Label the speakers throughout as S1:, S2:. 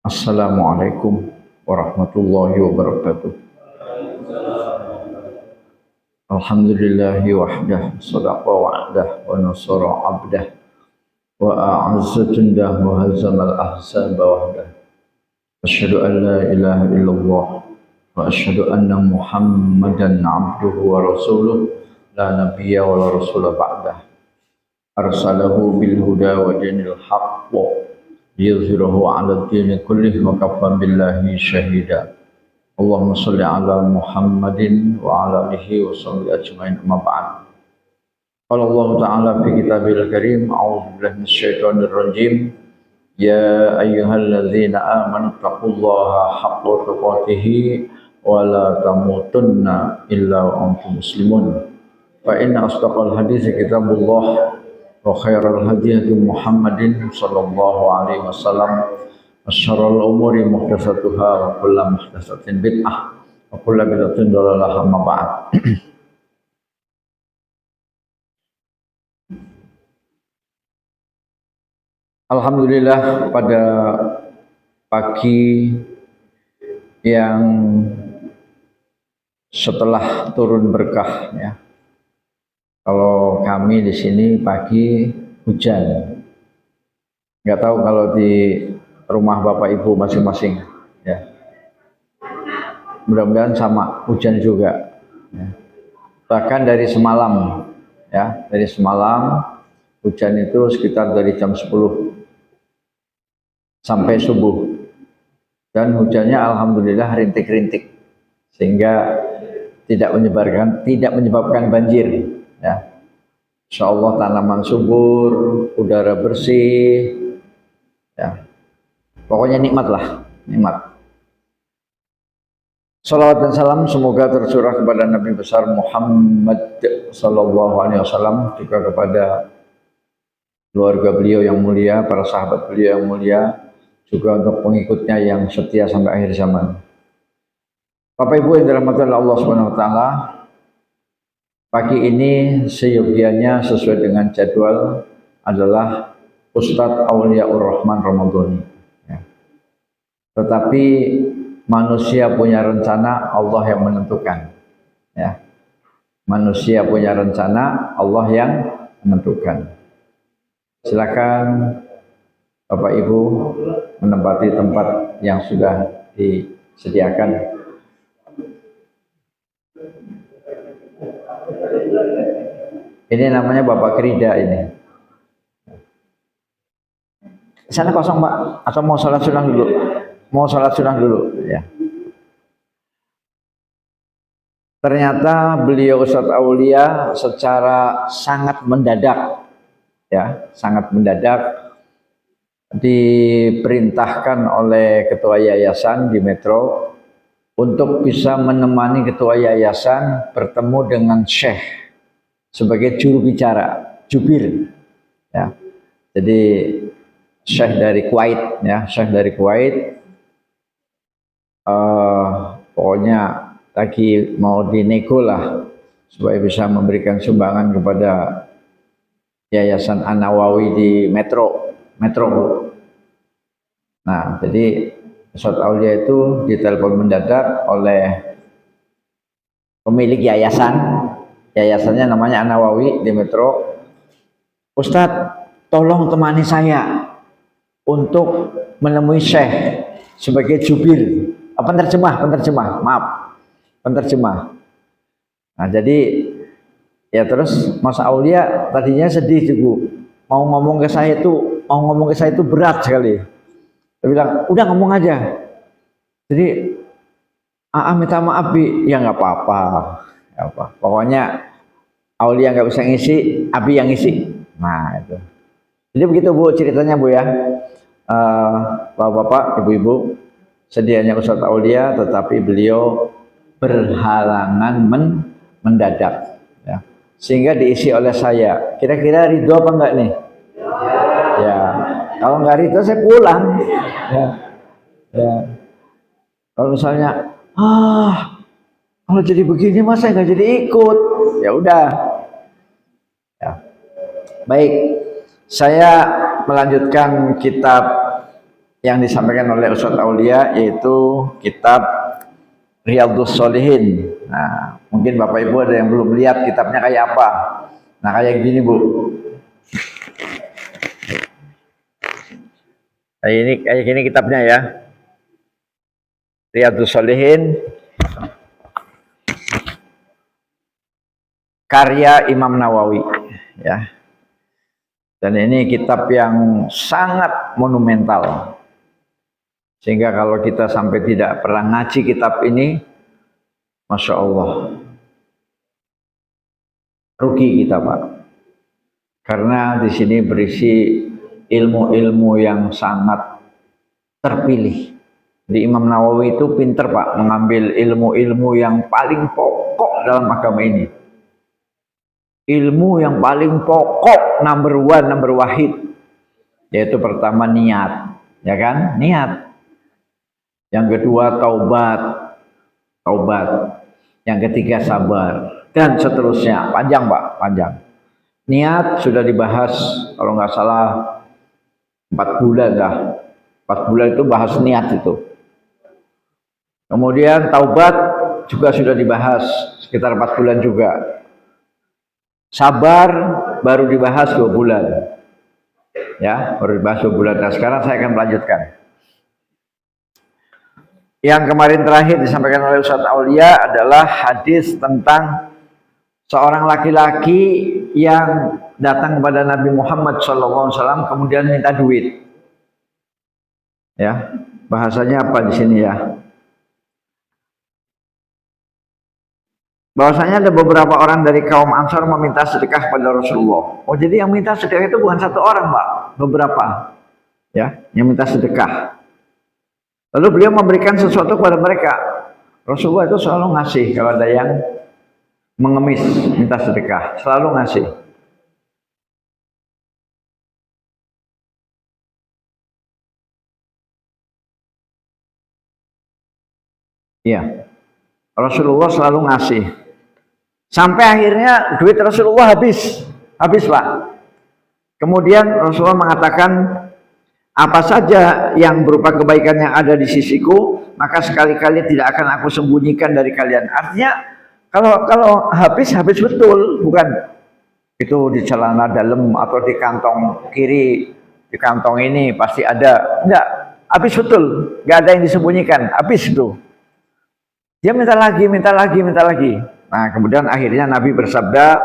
S1: Assalamualaikum warahmatullahi wabarakatuh. Alhamdulillahi wahdah, sadaqa wa'dah, wa nasara abdah, wa a'azza jundah, wa hazamal ahzaba wahdah. Asyhadu an la ilaha illallah, wa asyhadu anna muhammadan abduhu wa rasuluh, la nabiyya wa la rasula ba'dah. Arsalahu bil huda wa dinil haqq, liyuzhirahu ala dini kullih wa kafa billahi syahida. Allahumma salli ala Muhammadin wa ala alihi wa sahbihi ajma'in, amma ba'd. Qala Allah Ta'ala fi kitabil karim, a'udzu billahi minasyaitonir rajim. Ya ayyuhalladzina amanu taqullaha haqqa tuqatih wa la tamutunna illa wa antum muslimun. Fa inna asdaqal hadits kitabullah wa khairal hadi Muhammadin sallallahu alaihi wasallam. Asyarul umuri muhdatsatuha wa kullu muhdatsatin bid'ah wa kullu bid'atin dhalalah, amma ba'd. Alhamdulillah, pada pagi yang setelah turun berkah ya. Kalau kami di sini pagi hujan. Nggak tahu kalau di rumah Bapak Ibu masing-masing ya. Mudah-mudahan sama, hujan juga ya. Bahkan dari semalam ya, dari semalam hujan itu sekitar dari jam 10 sampai subuh, dan hujannya alhamdulillah rintik-rintik sehingga tidak menyebabkan banjir ya. Insyaallah tanaman subur, udara bersih ya. Pokoknya nikmat lah, nikmat. Salawat dan salam semoga tercurah kepada Nabi besar Muhammad sallallahu alaihi wasallam, juga kepada keluarga beliau yang mulia, para sahabat beliau yang mulia, juga untuk pengikutnya yang setia sampai akhir zaman. Bapak Ibu yang dirahmati Allah Subhanahu wa taala, pagi ini seyogianya sesuai dengan jadwal adalah Ustadz Auliaur Rahman Ramadhani. Tetapi manusia punya rencana, Allah yang menentukan ya. Manusia punya rencana, Allah yang menentukan. Silakan Bapak Ibu menempati tempat yang sudah disediakan. Ini namanya Bapak Krida ini. Sana kosong Pak, atau mau sholat sunnah dulu? Mau sholat sunnah dulu ya. Ternyata beliau Ustadz Aulia secara sangat mendadak ya, sangat mendadak diperintahkan oleh ketua yayasan di Metro untuk bisa menemani ketua yayasan bertemu dengan Syekh sebagai juru bicara, jubir ya. Jadi Syekh dari Kuwait ya, Syekh dari Kuwait. Pokoknya lagi mau dinego lah supaya bisa memberikan sumbangan kepada Yayasan An-Nawawi di Metro. Nah, jadi Ustadz Aulia itu ditelepon mendadak oleh pemilik yayasan. Yayasannya namanya An-Nawawi di Metro. Ustadz, tolong temani saya untuk menemui Syekh sebagai jubir. Penerjemah. Nah, jadi ya terus Mas Aulia tadinya sedih juga. Mau ngomong ke saya itu berat sekali. Dia bilang, udah ngomong aja. Jadi minta maaf Bi, ya nggak apa-apa. Pokoknya Aulia nggak bisa ngisi, Abi yang ngisi. Nah itu. Jadi begitu Bu ceritanya Bu ya. Bapak-bapak, ibu-ibu, sedianya Ustadz Aulia, tetapi beliau berhalangan mendadak ya. Sehingga diisi oleh saya. Kira-kira ridho apa enggak nih? Ya, kalau enggak ridho saya pulang ya. Kalau misalnya kalau jadi begini mas saya nggak jadi ikut, ya udah ya. Baik, saya melanjutkan kitab yang disampaikan oleh Ustadz Aulia, yaitu kitab Riyadhus Shalihin. Nah, mungkin Bapak Ibu ada yang belum lihat kitabnya kayak apa. Nah, kayak gini Bu. Kayak gini kitabnya ya. Riyadhus Shalihin, karya Imam Nawawi ya. Dan ini kitab yang sangat monumental. Sehingga kalau kita sampai tidak pernah ngaji kitab ini, Masya Allah, rugi kita Pak. Karena di sini berisi ilmu-ilmu yang sangat terpilih. Di Imam Nawawi itu pinter Pak, mengambil ilmu-ilmu yang paling pokok dalam agama ini. Ilmu yang paling pokok, number one, number wahid, yaitu pertama niat, ya kan? Niat. Yang kedua taubat, yang ketiga sabar, dan seterusnya. Panjang Pak, panjang. Niat sudah dibahas kalau nggak salah 4 bulan lah. 4 bulan itu bahas niat itu. Kemudian taubat juga sudah dibahas sekitar 4 bulan juga. Sabar baru dibahas 2 bulan. Ya, baru dibahas 2 bulan. Nah, sekarang saya akan melanjutkan. Yang kemarin terakhir disampaikan oleh Ustadz Aulia adalah hadis tentang seorang laki-laki yang datang kepada Nabi Muhammad SAW kemudian minta duit. Ya, bahasanya apa di sini ya? Bahwasanya ada beberapa orang dari kaum Ansar meminta sedekah pada Rasulullah. Oh, jadi yang minta sedekah itu bukan 1 orang, Pak, beberapa. Ya, yang minta sedekah. Lalu beliau memberikan sesuatu kepada mereka. Rasulullah itu selalu ngasih kalau ada yang mengemis minta sedekah, selalu ngasih. Iya, Rasulullah selalu ngasih. Sampai akhirnya duit Rasulullah habis Pak. Kemudian Rasulullah mengatakan, apa saja yang berupa kebaikan yang ada di sisiku, maka sekali-kali tidak akan aku sembunyikan dari kalian. Artinya kalau habis betul, bukan itu di celana dalam atau di kantong kiri, di kantong ini pasti ada. Enggak, habis betul, enggak ada yang disembunyikan, habis itu. Dia minta lagi. Nah, kemudian akhirnya Nabi bersabda,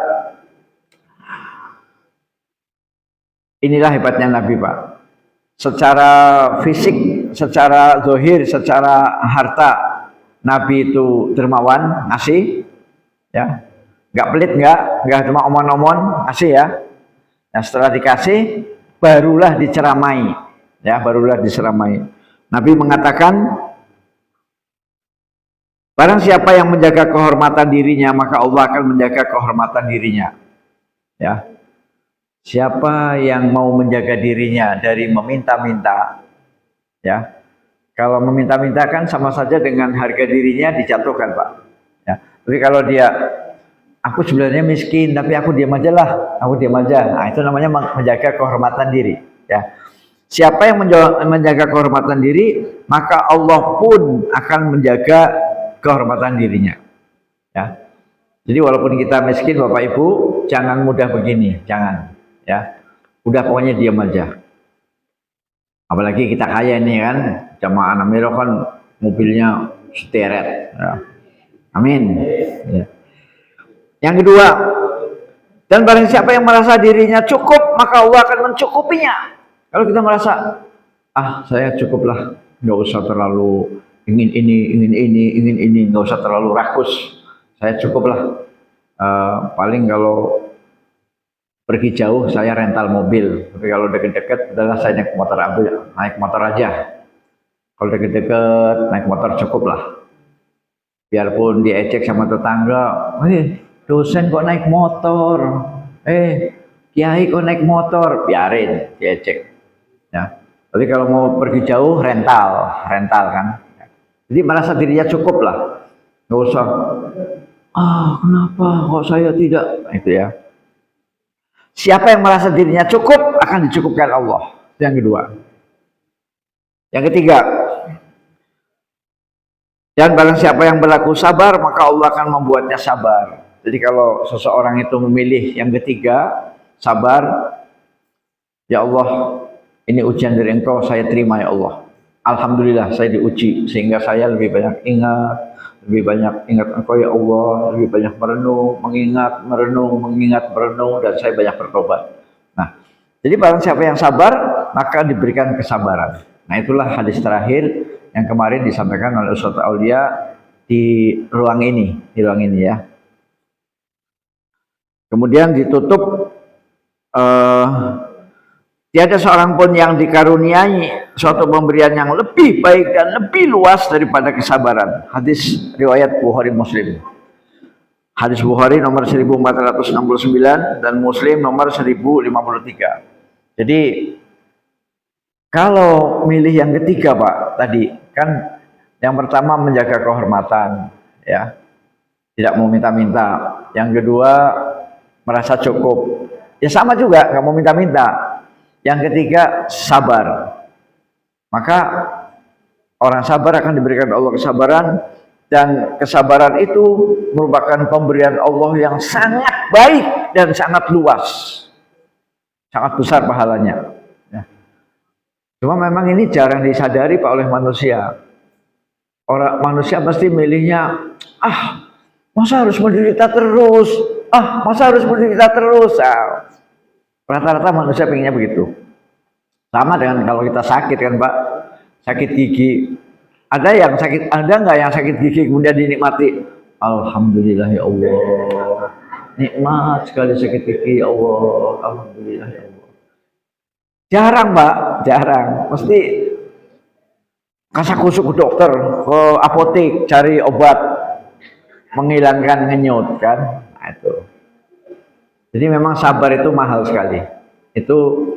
S1: inilah hebatnya Nabi Pak. Secara fisik, secara zahir, secara harta, Nabi itu dermawan, ngasih, ya, nggak pelit, nggak cuma omon-omon, ngasih ya. Nah, setelah dikasih, barulah diceramai, ya, Nabi mengatakan, barang siapa yang menjaga kehormatan dirinya, maka Allah akan menjaga kehormatan dirinya, ya. Siapa yang mau menjaga dirinya dari meminta-minta, ya, kalau meminta-minta kan sama saja dengan harga dirinya dijatuhkan Pak. Ya. Tapi kalau dia, aku sebenarnya miskin tapi aku diam aja lah, nah itu namanya menjaga kehormatan diri. Ya. Siapa yang menjaga kehormatan diri, maka Allah pun akan menjaga kehormatan dirinya. Ya. Jadi walaupun kita miskin Bapak Ibu, jangan mudah begini, jangan. Ya, udah pokoknya diam aja. Apalagi kita kaya nih kan, jamaah Namiro kan mobilnya seteret. Ya. Amin. Ya. Yang kedua, dan barang siapa yang merasa dirinya cukup, maka Allah akan mencukupinya. Kalau kita merasa, saya cukuplah, nggak usah terlalu ingin ini, nggak usah terlalu rakus, saya cukuplah. Paling kalau pergi jauh saya rental mobil, tapi kalau deket-deket adalah saya naik motor aja. Kalau deket-deket naik motor cukup lah. Biarpun diejek sama tetangga, dosen kok naik motor, kiai kok naik motor, biarin diejek. Ya. Tapi kalau mau pergi jauh rental kan. Jadi merasa dirinya cukup lah, nggak usah. Kenapa kok saya tidak? Itu ya. Siapa yang merasa dirinya cukup akan dicukupkan Allah. Yang kedua. Yang ketiga, dan barang siapa yang berlaku sabar, maka Allah akan membuatnya sabar. Jadi kalau seseorang itu memilih yang ketiga, sabar, ya Allah, ini ujian dari Engkau, saya terima ya Allah. Alhamdulillah saya diuji sehingga saya lebih banyak ingat Engkau ya Allah, lebih banyak mengingat, merenung, dan saya banyak bertobat. Nah, jadi barang siapa yang sabar, maka diberikan kesabaran. Nah, itulah hadis terakhir yang kemarin disampaikan oleh Ustaz Aulia di ruang ini ya. Kemudian ditutup, tiada seorang pun yang dikaruniai suatu pemberian yang lebih baik dan lebih luas daripada kesabaran. Hadis riwayat Bukhari Muslim. Hadis Bukhari nomor 1469 dan Muslim nomor 1053. Jadi kalau milih yang ketiga Pak, tadi kan yang pertama menjaga kehormatan, ya, tidak mau minta-minta. Yang kedua merasa cukup, ya sama juga nggak mau minta-minta. Yang ketiga sabar. Maka orang sabar akan diberikan Allah kesabaran, dan kesabaran itu merupakan pemberian Allah yang sangat baik dan sangat luas, sangat besar pahalanya. Cuma memang ini jarang disadari Pak oleh manusia. Orang manusia pasti milihnya, masa harus menderita terus? Masa harus menderita terus? Rata-rata manusia pengennya begitu. Sama dengan kalau kita sakit kan Pak, sakit gigi. Ada nggak yang sakit gigi kemudian dinikmati? Alhamdulillah ya Allah, nikmat sekali sakit gigi ya Allah, alhamdulillah ya Allah. Jarang Pak, jarang. Mesti kasak-kusuk ke dokter, ke apotek cari obat menghilangkan ngenyut kan. Nah, itu. Jadi memang sabar itu mahal sekali. Itu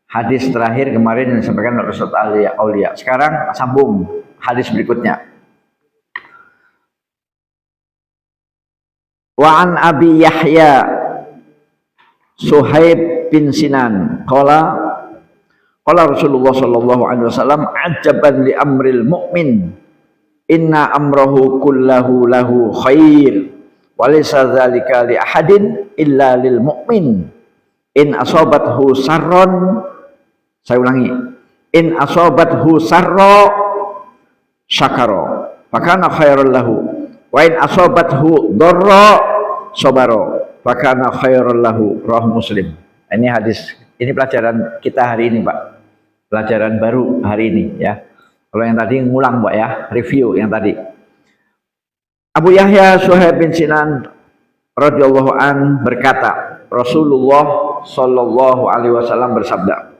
S1: hadis terakhir kemarin yang disampaikan oleh Ustaz Aulia. Sekarang sambung hadis berikutnya. Wa an Abi Yahya Suhaib bin Sinan qala Rasulullah sallallahu alaihi wasallam, ajaban li amril mu'min, inna amrahu kullahu lahu khair, wa laysa dzalika li ahadin illa lil mu'min. In asabathu sarron, saya ulangi, in asabathu sarra syakara fakana khairul lahu, wa in asabathu dharra sabara fakana khairul lahu. Rawahu Muslim. Ini hadis, ini pelajaran kita hari ini Pak, pelajaran baru hari ini ya. Kalau yang tadi ngulang Pak ya, review yang tadi. Abu Yahya Suhaib bin Sinan radhiyallahu an berkata, Rasulullah sallallahu alaihi wasallam bersabda,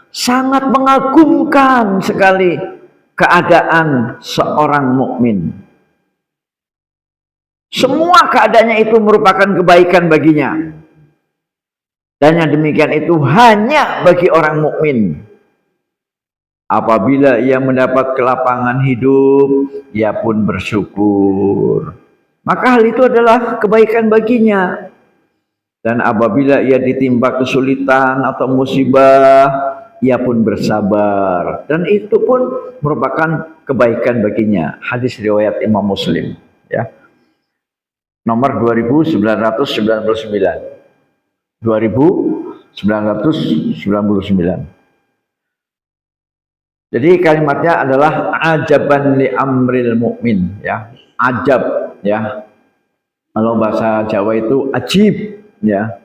S1: sangat mengagumkan sekali keadaan seorang mukmin. Semua keadaannya itu merupakan kebaikan baginya. Dan yang demikian itu hanya bagi orang mukmin. Apabila ia mendapat kelapangan hidup, ia pun bersyukur. Maka hal itu adalah kebaikan baginya. Dan apabila ia ditimpa kesulitan atau musibah, ia pun bersabar. Dan itu pun merupakan kebaikan baginya. Hadis riwayat Imam Muslim. Ya. Nomor 2999. 2999. Jadi kalimatnya adalah ajaban li amril mukmin ya. Ajab ya. Kalau bahasa Jawa itu ajib ya.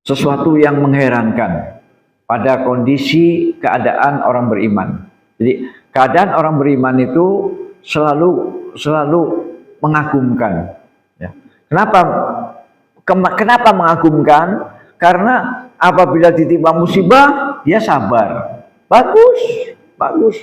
S1: Sesuatu yang mengherankan pada kondisi keadaan orang beriman. Jadi keadaan orang beriman itu selalu mengagumkan ya. Kenapa mengagumkan? Karena apabila ditimpa musibah, dia sabar. Bagus.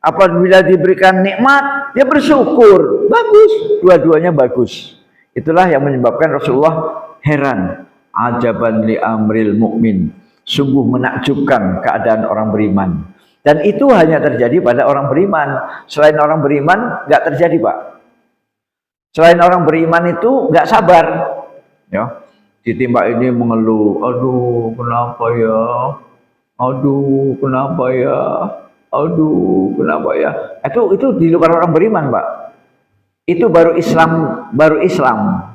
S1: Apabila diberikan nikmat, dia bersyukur. Bagus. Dua-duanya bagus. Itulah yang menyebabkan Rasulullah heran. Ajaban li amril mukmin. Sungguh menakjubkan keadaan orang beriman. Dan itu hanya terjadi pada orang beriman. Selain orang beriman, nggak terjadi Pak. Selain orang beriman itu nggak sabar. Ya, ditimpa ini mengeluh, aduh kenapa ya, Aduh, kenapa ya? Aduh, kenapa ya? Itu di luar orang beriman, Pak. Itu baru Islam, baru Islam.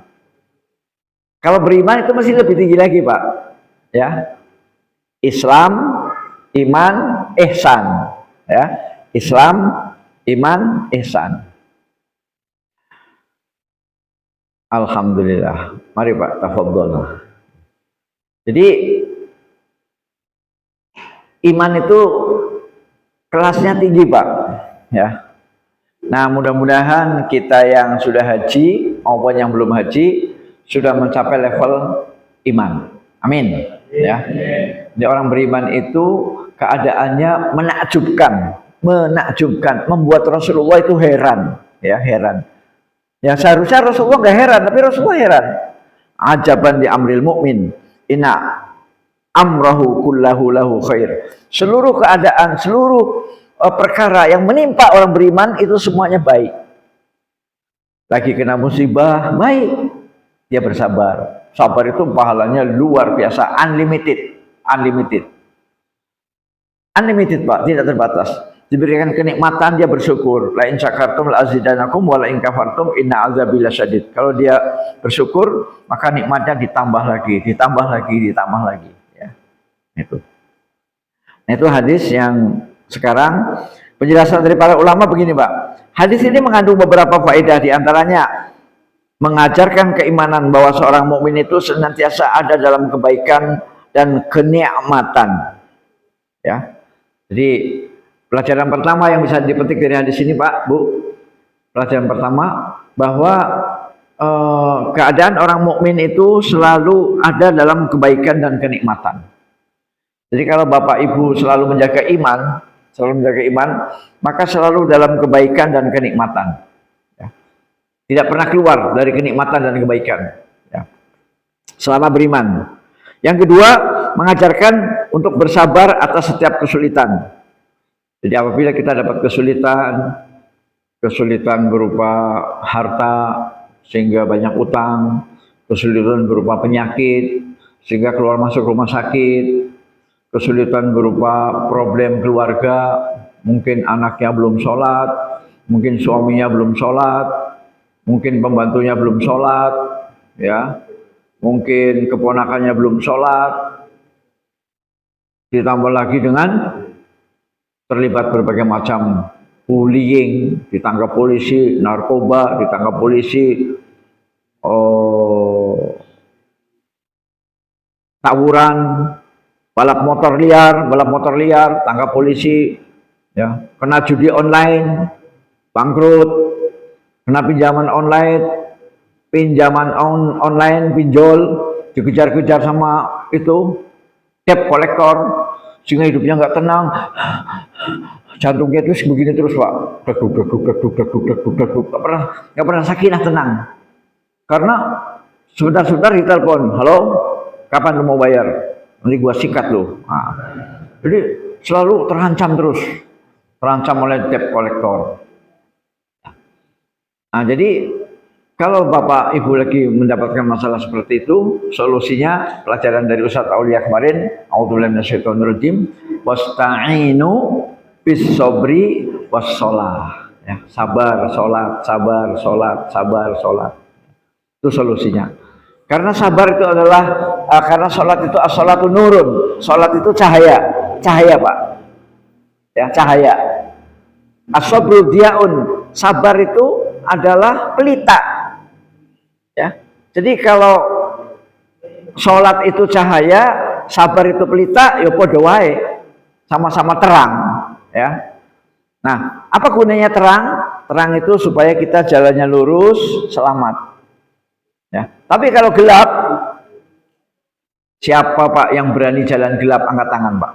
S1: Kalau beriman itu masih lebih tinggi lagi, Pak. Ya. Islam, iman, ihsan. Ya. Islam, iman, ihsan. Alhamdulillah. Mari Pak, tafadhol. Jadi iman itu kelasnya tinggi, Pak. Ya. Nah, mudah-mudahan kita yang sudah haji maupun yang belum haji sudah mencapai level iman. Amin. Ya. Jadi orang beriman itu keadaannya menakjubkan, membuat Rasulullah itu heran, ya, heran. Ya seharusnya Rasulullah nggak heran, tapi Rasulullah heran. Ajaban di amril mukmin, inna amrahu kullahu lahu khair. Seluruh keadaan, seluruh perkara yang menimpa orang beriman itu semuanya baik. Lagi kena musibah, baik. Dia bersabar. Sabar itu pahalanya luar biasa, unlimited. Unlimited, Pak, tidak terbatas. Diberikan kenikmatan, dia bersyukur. La in syakartum la azidanakum wa la in kafartum inna azabi lasyadid. Kalau dia bersyukur, maka nikmatnya ditambah lagi. Ya. Itu. Nah, itu hadis yang sekarang penjelasan dari para ulama begini, Pak. Hadis ini mengandung beberapa faedah, di antaranya mengajarkan keimanan bahwa seorang mukmin itu senantiasa ada dalam kebaikan dan kenikmatan. Ya. Jadi pelajaran pertama yang bisa dipetik dari hadis ini, Pak, Bu, pelajaran pertama bahwa keadaan orang mukmin itu selalu ada dalam kebaikan dan kenikmatan. Jadi kalau Bapak Ibu selalu menjaga iman, maka selalu dalam kebaikan dan kenikmatan. Ya. Tidak pernah keluar dari kenikmatan dan kebaikan. Ya. Selama beriman. Yang kedua, mengajarkan untuk bersabar atas setiap kesulitan. Jadi apabila kita dapat kesulitan berupa harta sehingga banyak utang, kesulitan berupa penyakit sehingga keluar masuk rumah sakit, kesulitan berupa problem keluarga, mungkin anaknya belum sholat, mungkin suaminya belum sholat, mungkin pembantunya belum sholat, ya, mungkin keponakannya belum sholat, ditambah lagi dengan terlibat berbagai macam bullying, ditangkap polisi, narkoba, ditangkap polisi, tawuran, balap motor liar, tangkap polisi, ya, kena judi online, bangkrut, kena pinjaman online, pinjol, dikejar-kejar sama itu debt collector, sehingga hidupnya nggak tenang, jantungnya terus begini terus, Pak, nggak pernah sakinah, tenang, karena sebentar-sebentar ditelepon, halo, kapan lu mau bayar? Nanti gua sikat lu. Nah, jadi selalu terancam oleh debt collector. Nah, jadi kalau Bapak Ibu lagi mendapatkan masalah seperti itu, solusinya pelajaran dari Ustadz Aulia kemarin, a'udzubillahi minasyaitonirrajim, wasta'inu bis sabri was shalah. Ya, sabar, sholat. Itu solusinya. Karena sabar itu adalah karena sholat itu as-sholatu nurun. Sholat itu cahaya, Pak. Ya, cahaya. As-sabru diaun. Sabar itu adalah pelita. Ya, jadi kalau sholat itu cahaya, sabar itu pelita, ya podo wae, sama-sama terang. Ya. Nah, apa gunanya terang? Terang itu supaya kita jalannya lurus, selamat. Ya. Tapi kalau gelap, siapa Pak yang berani jalan gelap? Angkat tangan, Pak.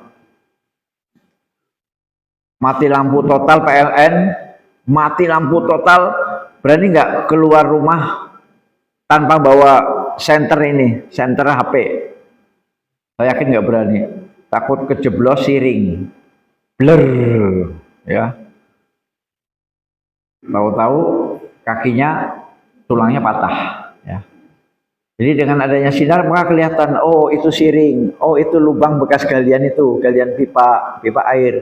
S1: Mati lampu total PLN, berani nggak keluar rumah tanpa bawa senter HP? Saya yakin nggak berani. Takut kejeblos siring, blur, ya. Tahu-tahu kakinya tulangnya patah, ya. Jadi dengan adanya sinar maka kelihatan, oh itu siring, oh itu lubang bekas galian itu, galian pipa air.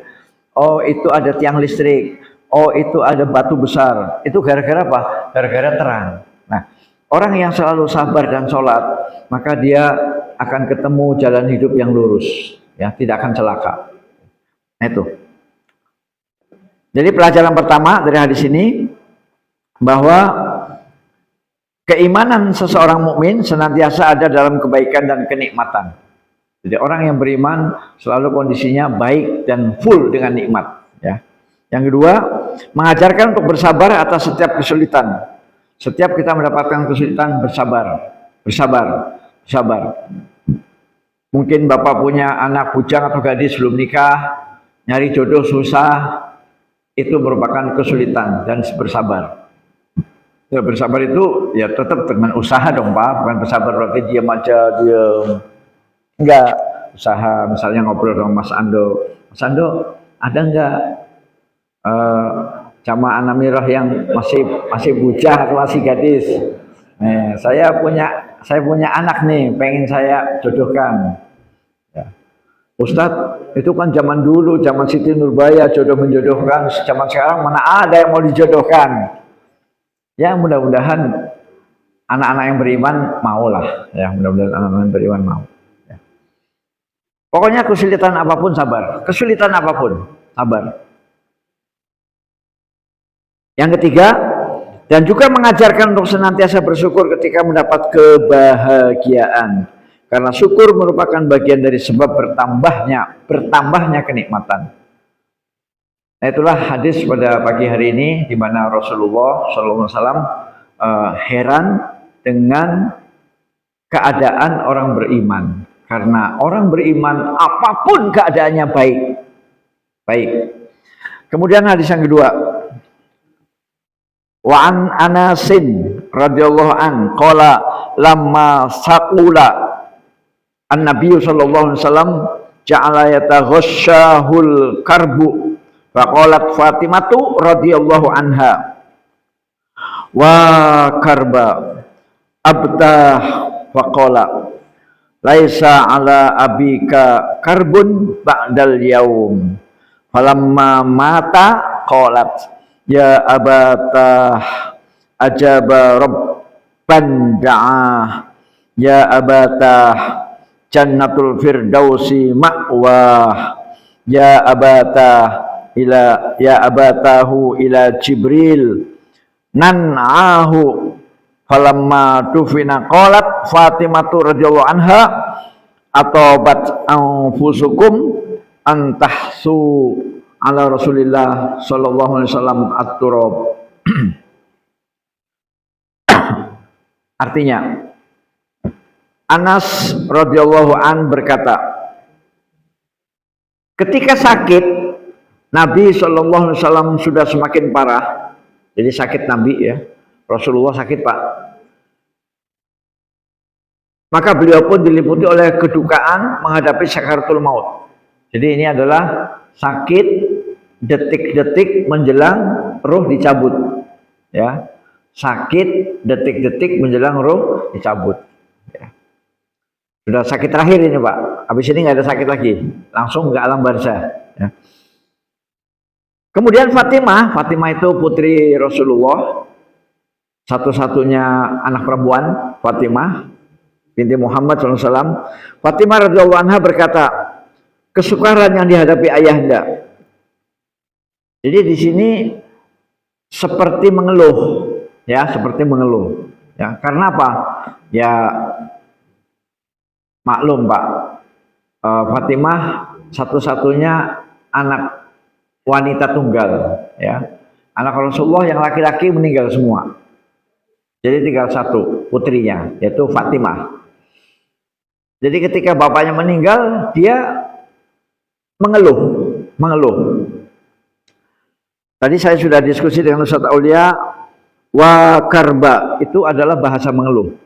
S1: Oh itu ada tiang listrik, oh itu ada batu besar. Itu gara-gara apa? Gara-gara terang. Nah, orang yang selalu sabar dan sholat, maka dia akan ketemu jalan hidup yang lurus, ya, tidak akan celaka. Nah itu. Jadi pelajaran pertama dari hadis ini bahwa keimanan seseorang mukmin senantiasa ada dalam kebaikan dan kenikmatan. Jadi orang yang beriman selalu kondisinya baik dan full dengan nikmat. Ya. Yang kedua, mengajarkan untuk bersabar atas setiap kesulitan. Setiap kita mendapatkan kesulitan, bersabar. Mungkin bapak punya anak bujang atau gadis belum nikah, nyari jodoh susah, itu merupakan kesulitan dan bersabar. Ya, bersabar itu ya tetap dengan usaha dong Pak, bukan bersabar berarti diam aja, diam. Enggak, usaha. Misalnya ngobrol sama Mas Ando, Mas Ando ada enggak jamaah Namirah yang masih bujang atau masih gadis? Saya punya anak nih, pengen saya jodohkan. Ya. Ustadz, itu kan zaman dulu, zaman Siti Nurbaya jodoh menjodohkan, zaman sekarang mana ada yang mau dijodohkan? Ya mudah-mudahan anak-anak yang beriman maulah, ya mudah-mudahan anak-anak yang beriman mau. Ya. Pokoknya kesulitan apapun sabar, kesulitan apapun sabar. Yang ketiga, dan juga mengajarkan untuk senantiasa bersyukur ketika mendapat kebahagiaan, karena syukur merupakan bagian dari sebab bertambahnya kenikmatan. Nah itulah hadis pada pagi hari ini di mana Rasulullah SAW heran dengan keadaan orang beriman, karena orang beriman apapun keadaannya baik. Kemudian hadis yang kedua, wa an Anasin radhiyallahu an qala lamma saqula an-nabiy sallallahu alaihi wasallam ja'ala yataghashshahul karbu. Faqalat Fatimatu radhiyallahu anha wa karba abtah faqala laisa ala abika karbun ba'dal yaum falamma mata qalat ya abatah ajaba rabban da'ah ya abatah jannatul firdausi ma'wah ya abatah ya abatahu ila Jibril nan'ahu falamma tufina qalat Fatimatu radhiyallahu anha atabat anfusukum antahsu ala Rasulillah sallallahu alaihi wasallam at-turab. Artinya Anas radhiyallahu an berkata, ketika sakit Nabi SAW sudah semakin parah, jadi sakit Nabi ya, Rasulullah sakit Pak. Maka beliau pun diliputi oleh kedukaan menghadapi sakaratul maut. Jadi ini adalah sakit detik-detik menjelang ruh dicabut, ya. Sakit detik-detik menjelang ruh dicabut. Ya. Sudah sakit terakhir ini Pak. Habis ini nggak ada sakit lagi, langsung ke alam barzah. Ya. Kemudian Fatimah itu putri Rasulullah, satu-satunya anak perempuan, Fatimah binti Muhammad SAW. Fatimah radhiyallahu anha berkata, kesukaran yang dihadapi ayahanda. Jadi di sini seperti mengeluh, ya, seperti mengeluh. Ya, karena apa? Ya maklum Pak, Fatimah satu-satunya anak wanita tunggal, ya. Anak Rasulullah yang laki-laki meninggal semua. Jadi tinggal satu putrinya, yaitu Fatimah. Jadi ketika bapaknya meninggal, dia mengeluh. Tadi saya sudah diskusi dengan Ustaz Aulia, wa karba itu adalah bahasa mengeluh.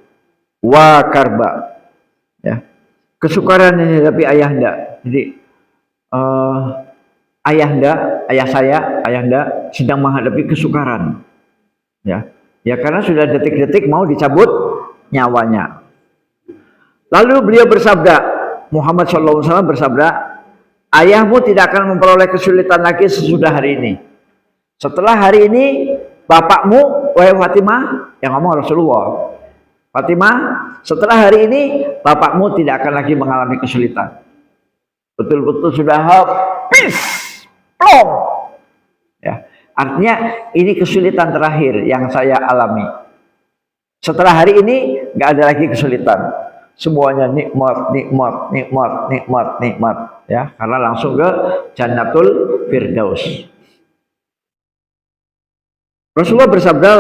S1: Wa karba, ya. Kesukaran yang dihadapi ayahanda. Jadi ayah saya sedang menghadapi kesukaran. Ya karena sudah detik-detik mau dicabut nyawanya. Lalu beliau bersabda, Muhammad SAW bersabda, ayahmu tidak akan memperoleh kesulitan lagi sesudah hari ini. Setelah hari ini, bapakmu, wahai Fatimah, yang ngomong Rasulullah, Fatimah, setelah hari ini, bapakmu tidak akan lagi mengalami kesulitan. Betul-betul sudah habis, plong. Ya, artinya ini kesulitan terakhir yang saya alami. Setelah hari ini, nggak ada lagi kesulitan. Semuanya nikmat, nikmat, nikmat, nikmat, nikmat. Ya, karena langsung ke Jannatul Firdaus. Rasulullah bersabda,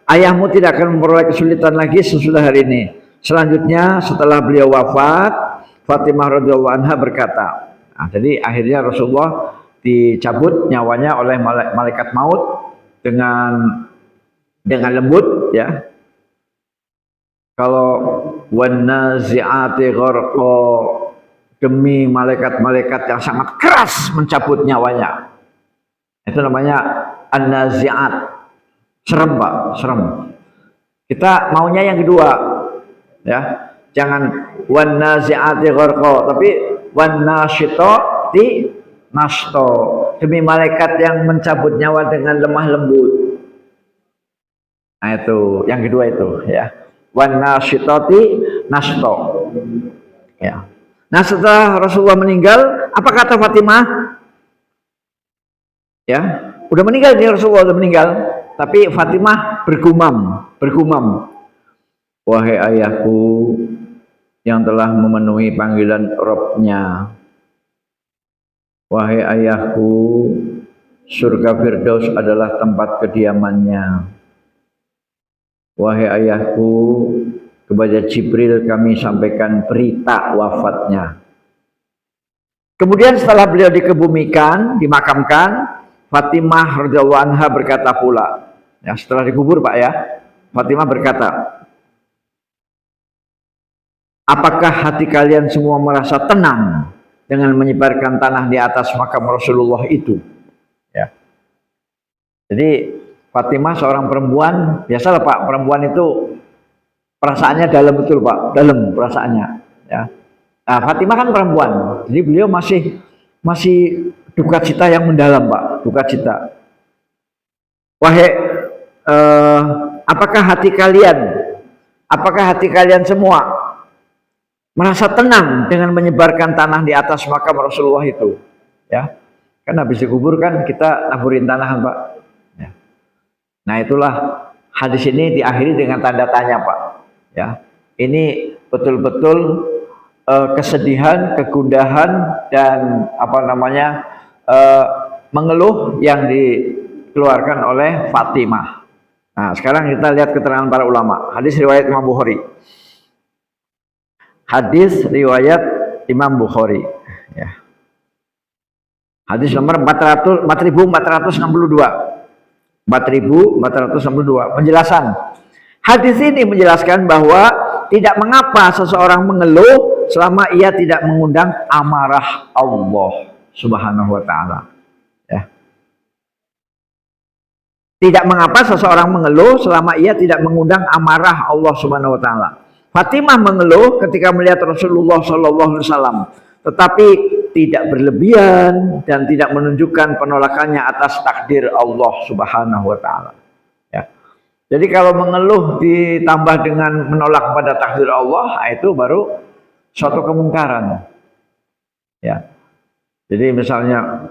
S1: ayahmu tidak akan memperoleh kesulitan lagi sesudah hari ini. Selanjutnya, setelah beliau wafat, Fatimah radhiyallahu anha berkata, nah, jadi akhirnya Rasulullah dicabut nyawanya oleh malaikat maut dengan lembut, ya. Kalau wanazi'ati gharqa, demi malaikat-malaikat yang sangat keras mencabut nyawanya. Itu namanya an-nazi'at. Serem, Pak, serem. Kita maunya yang kedua, ya. Jangan wan nazi'ati gharqa, tapi wan nasyitati nashto, demi malaikat yang mencabut nyawa dengan lemah lembut. Nah itu yang kedua itu, ya. Wan nasyitati nashto. Ya. Nah setelah Rasulullah meninggal, apa kata Fatimah? Ya, udah meninggal nih, Rasulullah udah meninggal, tapi Fatimah bergumam, wahai ayahku yang telah memenuhi panggilan Rabb-Nya, wahai ayahku, surga Firdaus adalah tempat kediamannya. Wahai ayahku, kepada Jibril kami sampaikan berita wafatnya. Kemudian setelah beliau dikebumikan, dimakamkan, Fatimah radhiyallahu anha berkata pula, ya setelah dikubur Pak ya, Fatimah berkata, apakah hati kalian semua merasa tenang dengan menyebarkan tanah di atas makam Rasulullah itu? Ya. Jadi Fatimah seorang perempuan, biasalah Pak, perempuan itu perasaannya dalam betul Pak, dalam perasaannya. Ya. Nah, Fatimah kan perempuan, jadi beliau masih duka cita yang mendalam Pak, duka cita. Wahai, apakah hati kalian semua merasa tenang dengan menyebarkan tanah di atas makam Rasulullah itu, ya? Kan habis dikubur kan kita naburin tanah kan Pak. Ya. Nah itulah hadis ini diakhiri dengan tanda tanya Pak. Ya, ini betul-betul kesedihan, kegundahan dan mengeluh yang dikeluarkan oleh Fatimah. Nah sekarang kita lihat keterangan para ulama. Hadis riwayat Imam Bukhari. Hadis riwayat Imam Bukhari, ya. Hadis nomor 4462. Penjelasan. Hadis ini menjelaskan bahwa tidak mengapa seseorang mengeluh selama ia tidak mengundang amarah Allah Subhanahu wa taala. Ya. Tidak mengapa seseorang mengeluh selama ia tidak mengundang amarah Allah Subhanahu wa taala. Fatimah mengeluh ketika melihat Rasulullah SAW, tetapi tidak berlebihan dan tidak menunjukkan penolakannya atas takdir Allah Subhanahu wa taala. Ya. Jadi kalau mengeluh ditambah dengan menolak pada takdir Allah, itu baru suatu kemungkaran. Ya. Jadi misalnya,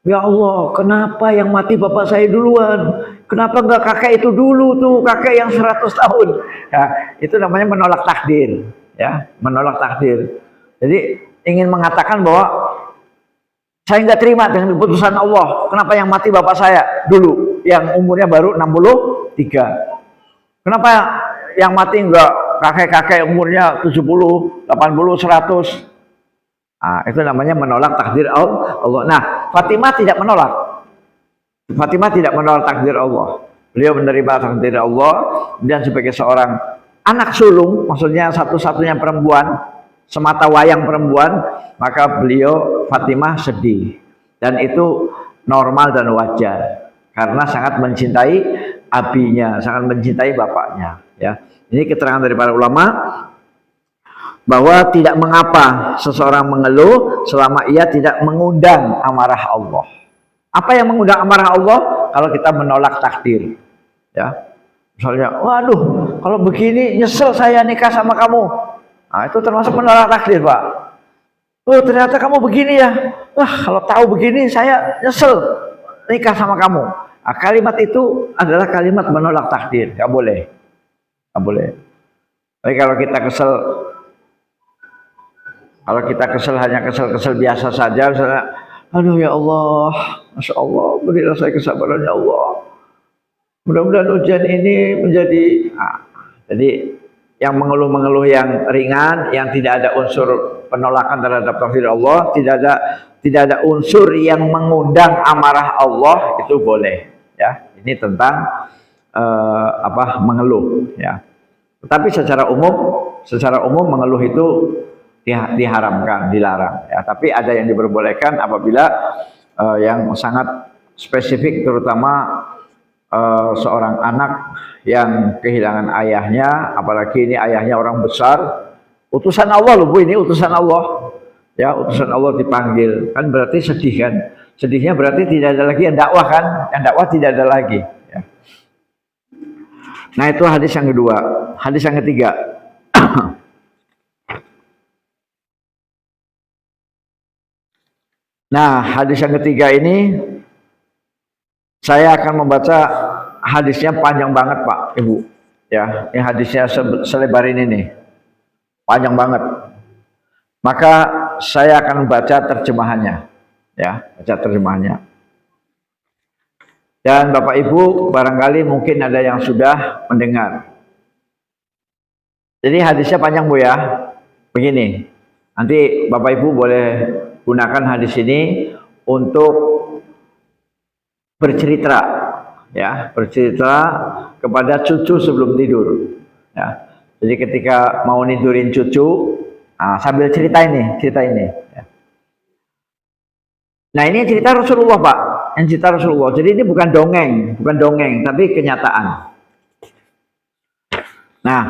S1: ya Allah, kenapa yang mati bapak saya duluan? Kenapa enggak kakek itu dulu tuh, kakek yang 100 tahun? Ya, itu namanya menolak takdir, ya, menolak takdir. Jadi ingin mengatakan bahwa saya enggak terima dengan keputusan Allah. Kenapa yang mati bapak saya dulu, yang umurnya baru 63? Kenapa yang mati enggak kakek-kakek umurnya 70, 80, 100? Nah, itu namanya menolak takdir Allah. Nah, Fatimah tidak menolak. Fatimah tidak menolak takdir Allah. Beliau menerima takdir Allah dan sebagai seorang anak sulung, maksudnya satu-satunya perempuan, semata wayang perempuan, maka beliau Fatimah sedih. Dan itu normal dan wajar karena sangat mencintai abinya, sangat mencintai bapaknya, ya. Ini keterangan dari para ulama. bahwa tidak mengapa seseorang mengeluh selama ia tidak mengundang amarah Allah. Apa yang mengundang amarah Allah? Kalau kita menolak takdir, ya. Misalnya, waduh, kalau begini nyesel saya nikah sama kamu. Nah, itu termasuk menolak takdir, Pak. Oh, ternyata kamu begini ya. Wah, kalau tahu begini saya nyesel nikah sama kamu. Nah, kalimat itu adalah kalimat menolak takdir. Nggak boleh. Nggak boleh. Tapi kalau kita kesel hanya kesel biasa saja, misalnya, aduh ya Allah, Masya Allah, berilah saya kesabaran ya Allah. Mudah-mudahan ujian ini menjadi, jadi yang mengeluh-mengeluh yang ringan, yang tidak ada unsur penolakan terhadap takdir Allah, tidak ada unsur yang mengundang amarah Allah, itu boleh, ya. Ini tentang mengeluh, ya. Tetapi secara umum mengeluh itu diharamkan, dilarang, ya. Tapi ada yang diperbolehkan apabila yang sangat spesifik, terutama seorang anak yang kehilangan ayahnya, apalagi ini ayahnya orang besar, utusan Allah loh Bu, ini utusan Allah, ya, utusan Allah dipanggil, kan berarti sedih kan, sedihnya berarti tidak ada lagi yang dakwah kan, yang dakwah tidak ada lagi, ya. Nah itu hadis yang kedua. Hadis yang ketiga. Nah hadis yang ketiga ini saya akan membaca hadisnya, panjang banget Pak Ibu, ya. Ini hadisnya selebar ini nih, panjang banget. Maka saya akan baca terjemahannya, ya, baca terjemahannya. Dan Bapak Ibu barangkali mungkin ada yang sudah mendengar. Jadi hadisnya panjang Bu ya. Begini, nanti Bapak Ibu boleh gunakan hadis ini untuk bercerita, ya, bercerita kepada cucu sebelum tidur, ya. Jadi ketika mau nidurin cucu, sambil cerita ini, ya. Nah ini cerita Rasulullah Pak, yang cerita Rasulullah. Jadi ini bukan dongeng, tapi kenyataan. Nah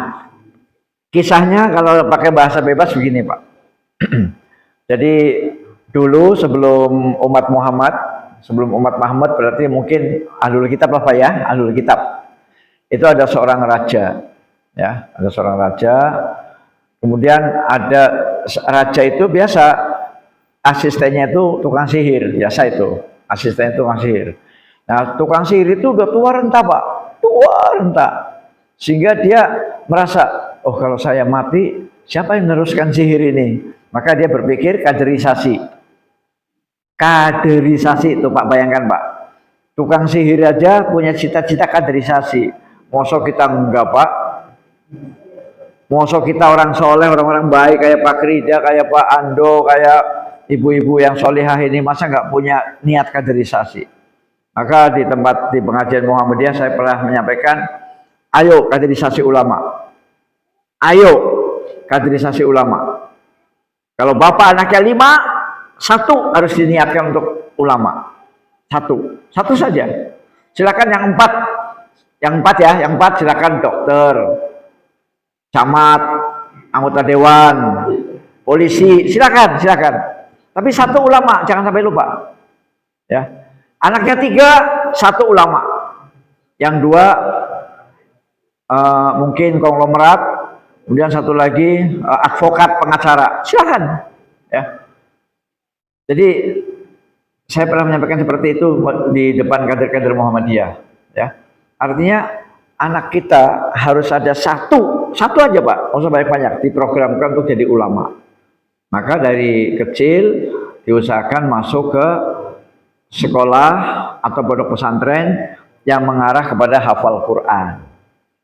S1: kisahnya kalau pakai bahasa bebas begini Pak. Jadi dulu sebelum umat Muhammad berarti mungkin ahlul kitab lah Pak ya, ahlul kitab. Itu ada seorang raja, ya, ada seorang raja. Kemudian ada raja itu biasa asistennya itu tukang sihir, biasa itu asistennya itu tukang sihir. Nah tukang sihir itu udah tua renta Pak, tua renta, sehingga dia merasa, oh kalau saya mati siapa yang meneruskan sihir ini? Maka dia berpikir kaderisasi itu Pak, bayangkan Pak, tukang sihir aja punya cita-cita kaderisasi. Mosok kita enggak Pak, mosok kita orang soleh, orang-orang baik kayak Pak Krida, kayak Pak Ando, kayak ibu-ibu yang solihah ini masa nggak punya niat kaderisasi. Maka di pengajian Muhammadiyah saya pernah menyampaikan, ayo kaderisasi ulama, ayo kaderisasi ulama. Kalau bapak anaknya 5, 1 harus diniatkan untuk ulama, satu saja. Silakan yang 4 ya, yang 4 silakan dokter, camat, anggota dewan, polisi, silakan. Tapi 1 ulama, jangan sampai lupa. Ya, anaknya 3, 1 ulama, yang 2 mungkin konglomerat, kemudian 1 lagi advokat, pengacara, silakan. Ya, jadi saya pernah menyampaikan seperti itu di depan kader-kader Muhammadiyah. Ya, artinya anak kita harus ada satu aja Pak, nggak usah banyak-banyak, diprogramkan untuk jadi ulama. Maka dari kecil diusahakan masuk ke sekolah atau pondok pesantren yang mengarah kepada hafal Quran.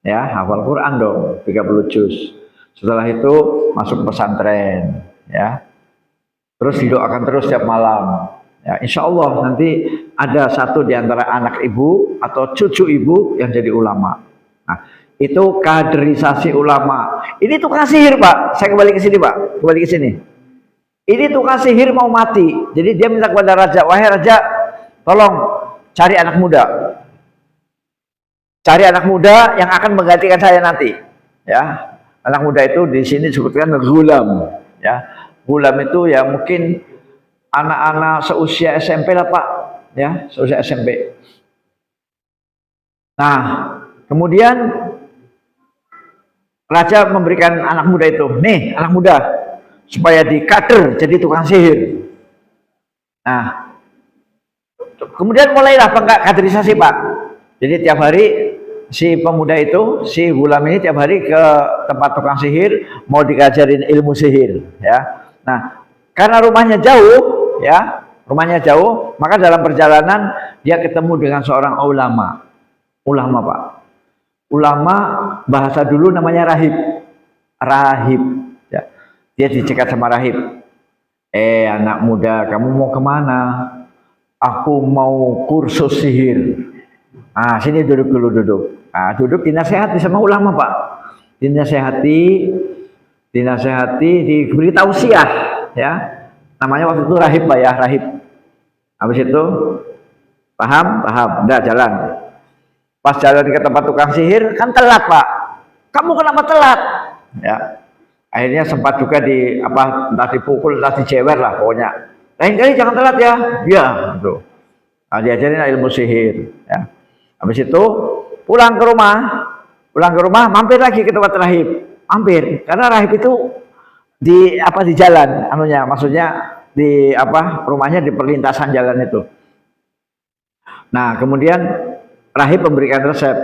S1: Ya, hafal Quran dong, 30 juz. Setelah itu masuk pesantren, ya. Terus didoakan terus setiap malam. Ya, insya Allah nanti ada 1 di antara anak ibu atau cucu ibu yang jadi ulama. Nah, itu kaderisasi ulama. Ini tukang sihir Pak. Saya kembali ke sini Pak. Kembali ke sini. Ini tukang sihir mau mati. Jadi dia minta kepada raja, wahai raja, tolong cari anak muda. Cari anak muda yang akan menggantikan saya nanti. Ya, Anak muda itu di sini disebutkan gulam, ya. Gulam itu ya mungkin anak-anak seusia SMP lah Pak, ya, seusia SMP. Nah, kemudian raja memberikan anak muda itu, nih anak muda, supaya dikader jadi tukang sihir. Nah, kemudian mulailah kaderisasi Pak. Jadi tiap hari si pemuda itu, si gulam ini tiap hari ke tempat tukang sihir mau dikajarin ilmu sihir, ya. Nah, karena rumahnya jauh, ya, rumahnya jauh, maka dalam perjalanan dia ketemu dengan seorang ulama. Ulama, Pak. Ulama bahasa dulu namanya rahib. Rahib, ya. Dia dicegat sama rahib. Anak muda, kamu mau kemana? Aku mau kursus sihir. Ah, sini duduk dulu, duduk. Ah, duduk dinasehati sama ulama, Pak. Dinasehati, diberi tausiah, ya. Namanya waktu itu rahib, Pak, ya, rahib. Habis itu paham, udah jalan. Pas jalan ke tempat tukang sihir kan telat, Pak. Kamu kenapa telat? Ya. Akhirnya sempat juga entah dipukul, entah dijewer lah pokoknya. Lain kali jangan telat ya. Ya, gitu. Nah, diajarin ilmu sihir, ya. Habis itu pulang ke rumah, mampir lagi ke tempat rahib, mampir, karena rahib itu di jalan, maksudnya rumahnya di perlintasan jalan itu. Nah, kemudian rahib memberikan resep,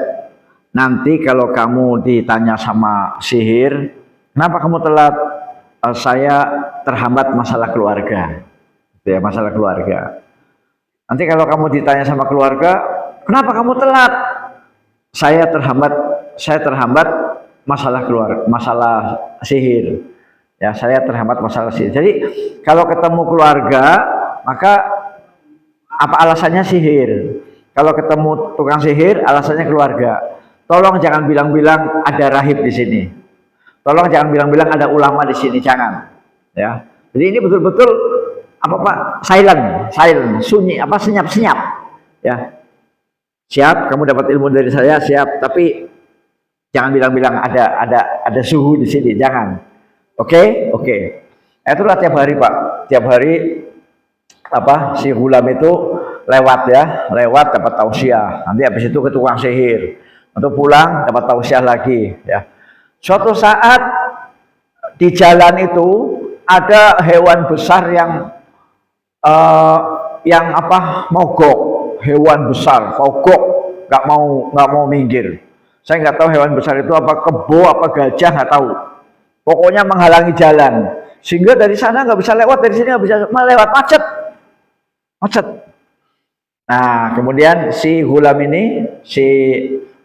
S1: nanti kalau kamu ditanya sama sihir, kenapa kamu telat? Saya terhambat masalah keluarga, ya, masalah keluarga. Nanti kalau kamu ditanya sama keluarga, kenapa kamu telat? Saya terhambat masalah masalah sihir. Ya, saya terhambat masalah sihir. Jadi kalau ketemu keluarga, maka apa alasannya sihir? Kalau ketemu tukang sihir, alasannya keluarga. Tolong jangan bilang-bilang ada rahib di sini. Tolong jangan bilang-bilang ada ulama di sini, jangan. Ya. Jadi ini betul-betul Pak? Silent, sunyi, senyap-senyap. Ya. Siap, kamu dapat ilmu dari saya, siap. Tapi jangan bilang-bilang ada suhu di sini, jangan. Oke. Itulah tiap hari, Pak. Tiap hari si gulam itu lewat dapat tausiah. Nanti habis itu ke tukang sihir. Untuk pulang dapat tausiah lagi, ya. Suatu saat di jalan itu ada hewan besar yang mogok. Hewan besar, mogok, nggak mau minggir. Saya nggak tahu hewan besar itu apa kebo, apa gajah, nggak tahu. Pokoknya menghalangi jalan, sehingga dari sana nggak bisa lewat, dari sini nggak bisa melewat, macet. Nah, kemudian si gulam ini, si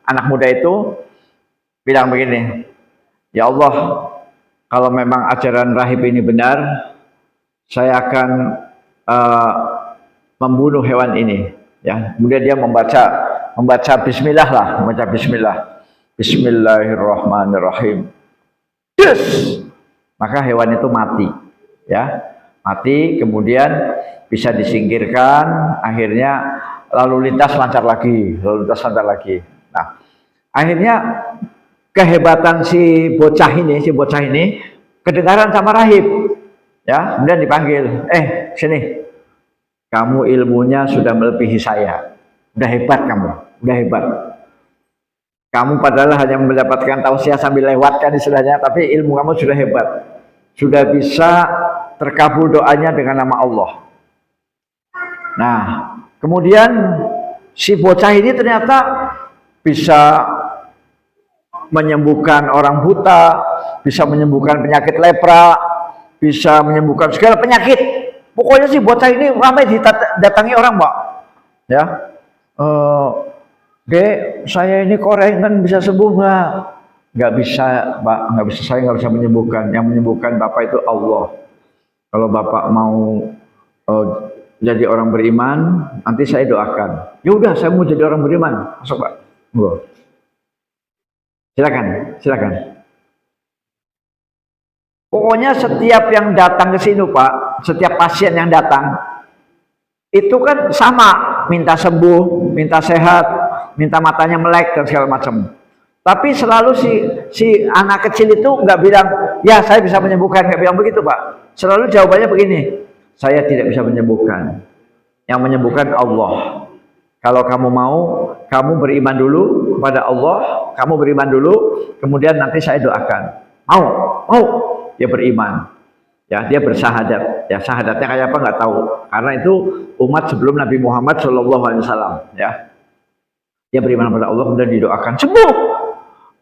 S1: anak muda itu bilang begini, ya Allah, kalau memang ajaran rahib ini benar, saya akan membunuh hewan ini. Ya, kemudian dia membaca bismillah. Bismillahirrahmanirrahim. Yes! Maka hewan itu mati, ya. Mati, kemudian bisa disingkirkan, akhirnya lalu lintas lancar lagi. Nah, akhirnya kehebatan si bocah ini kedengaran sama rahib. Ya, kemudian dipanggil, sini. Kamu ilmunya sudah melebihi saya. Udah hebat kamu, udah hebat. Kamu padahal hanya mendapatkan tausiah sambil lewat kan istilahnya, tapi ilmu kamu sudah hebat. Sudah bisa terkabul doanya dengan nama Allah. Nah, kemudian si bocah ini ternyata bisa menyembuhkan orang buta, bisa menyembuhkan penyakit lepra, bisa menyembuhkan segala penyakit. Pokoknya si bocah ini ramai didatangi orang, Pak. Ya, Dek, saya ini korengan bisa sembuh nggak? Nggak bisa, Pak. Nggak bisa, saya nggak bisa menyembuhkan. Yang menyembuhkan Bapak itu Allah. Kalau Bapak mau jadi orang beriman, nanti saya doakan. Ya udah, saya mau jadi orang beriman. Masuk, Pak. Silakan. Pokoknya setiap yang datang ke sini, Pak, setiap pasien yang datang, itu kan sama, minta sembuh, minta sehat, minta matanya melek, dan segala macam. Tapi selalu si anak kecil itu nggak bilang, ya saya bisa menyembuhkan, nggak bilang begitu Pak. Selalu jawabannya begini, saya tidak bisa menyembuhkan. Yang menyembuhkan Allah. Kalau kamu mau, kamu beriman dulu kepada Allah, kamu beriman dulu, kemudian nanti saya doakan. Mau, dia beriman. Ya, dia bersyahadat. Ya, syahadatnya kayak apa nggak tahu. Karena itu umat sebelum Nabi Muhammad SAW. Ya, dia beriman kepada Allah, kemudian didoakan sembuh.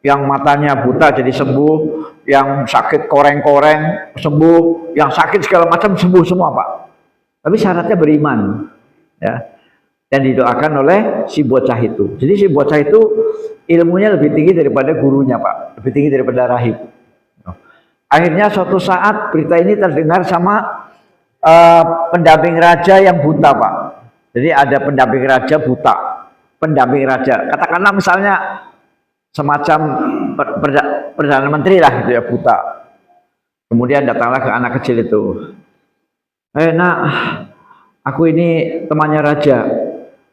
S1: Yang matanya buta jadi sembuh, yang sakit koreng-koreng sembuh, yang sakit segala macam sembuh semua Pak. Tapi syaratnya beriman. Ya. Dan didoakan oleh si bocah itu. Jadi si bocah itu ilmunya lebih tinggi daripada gurunya Pak, lebih tinggi daripada rahib. Akhirnya suatu saat berita ini terdengar sama pendamping raja yang buta Pak. Jadi ada pendamping raja buta, pendamping raja. Katakanlah misalnya semacam perdana menteri lah gitu ya, buta. Kemudian datanglah ke anak kecil itu. Nak, aku ini temannya raja.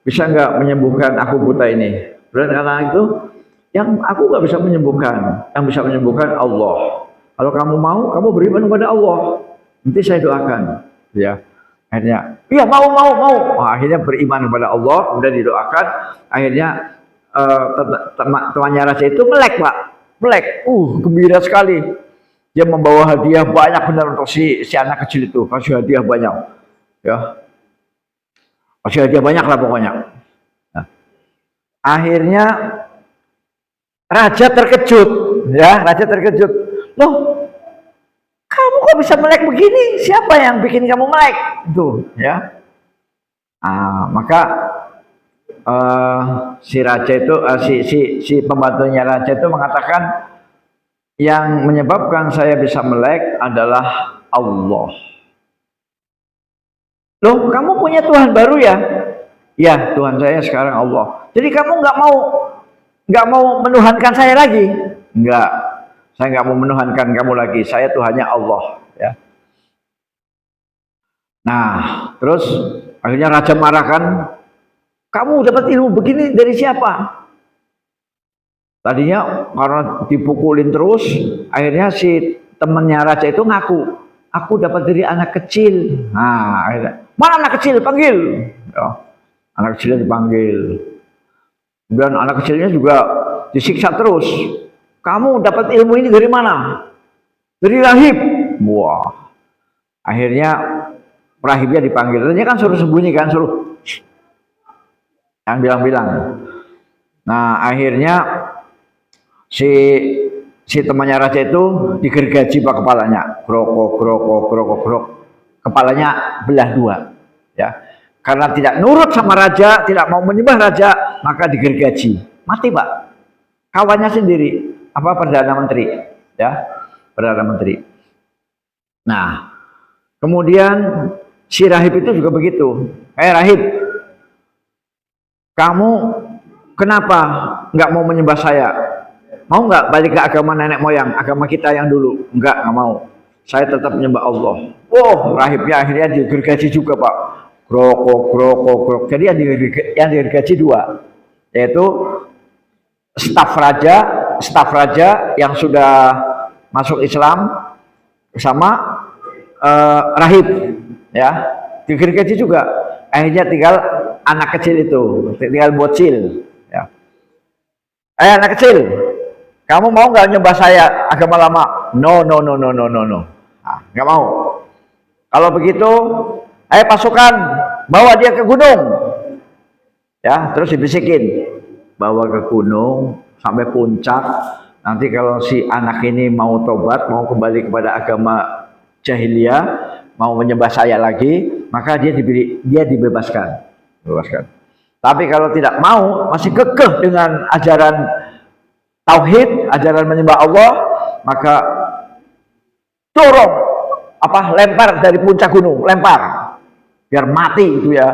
S1: Bisa nggak menyembuhkan aku buta ini? Berarti anak itu, yang aku nggak bisa menyembuhkan, yang bisa menyembuhkan Allah. Kalau kamu mau, kamu beriman kepada Allah. Nanti saya doakan. Ya, akhirnya, iya mau. Wah, akhirnya beriman kepada Allah, kemudian didoakan. Akhirnya temannya raja itu melek Pak, melek. Gembira sekali. Dia membawa hadiah banyak benar untuk si anak kecil itu. Kasih hadiah banyak. Ya. Kasih hadiah banyak lah pokoknya. Nah, akhirnya raja terkejut, ya, raja terkejut. Loh, kamu kok bisa melek begini? Siapa yang bikin kamu melek? Itu, ya. Maka si raja itu, si pembantunya raja itu mengatakan, yang menyebabkan saya bisa melek adalah Allah. Loh, kamu punya Tuhan baru ya? Ya, Tuhan saya sekarang Allah. Jadi kamu nggak mau menuhankan saya lagi? Enggak, saya nggak mau menuhankan kamu lagi. Saya Tuhannya Allah. Ya. Nah, terus akhirnya raja marah kan? Kamu dapat ilmu begini dari siapa? Tadinya karena dipukulin terus, akhirnya si temannya raja itu ngaku, aku dapat dari anak kecil. Nah, akhirnya, mana anak kecil? Panggil. Ya, anak kecilnya dipanggil. Dan anak kecilnya juga disiksa terus. Kamu dapat ilmu ini dari mana? Dari rahib. Wah. Akhirnya rahibnya dipanggil. Dia kan suruh sembunyi kan, suruh yang bilang-bilang. Nah, akhirnya si temannya raja itu digergaji Pak kepalanya, grok, kepalanya belah dua, ya, karena tidak nurut sama raja, tidak mau menyembah raja, maka digergaji, mati Pak, kawannya sendiri, perdana menteri, ya, perdana menteri. Nah, kemudian si rahib itu juga begitu, rahib, kamu kenapa nggak mau menyembah saya? Mau nggak balik ke agama nenek moyang, agama kita yang dulu? Nggak mau. Saya tetap menyembah Allah. Rahibnya akhirnya digergaji juga Pak. Grok. Jadi yang digergaji dua, yaitu staf raja yang sudah masuk Islam sama rahib, ya, digergaji juga. Akhirnya tinggal anak kecil itu, tinggal bocil. Ya. Anak kecil, kamu mau nggak nyembah saya agama lama? No. Nggak mau. Kalau begitu, ayo pasukan, bawa dia ke gunung. Ya, terus dibisikin, bawa ke gunung sampai puncak. Nanti kalau si anak ini mau tobat, mau kembali kepada agama jahiliyah, mau menyembah saya lagi, maka dia dibebaskan. Tapi kalau tidak mau, masih kekeh dengan ajaran tauhid, ajaran menyembah Allah, maka dorong, lempar dari puncak gunung, lempar, biar mati itu ya.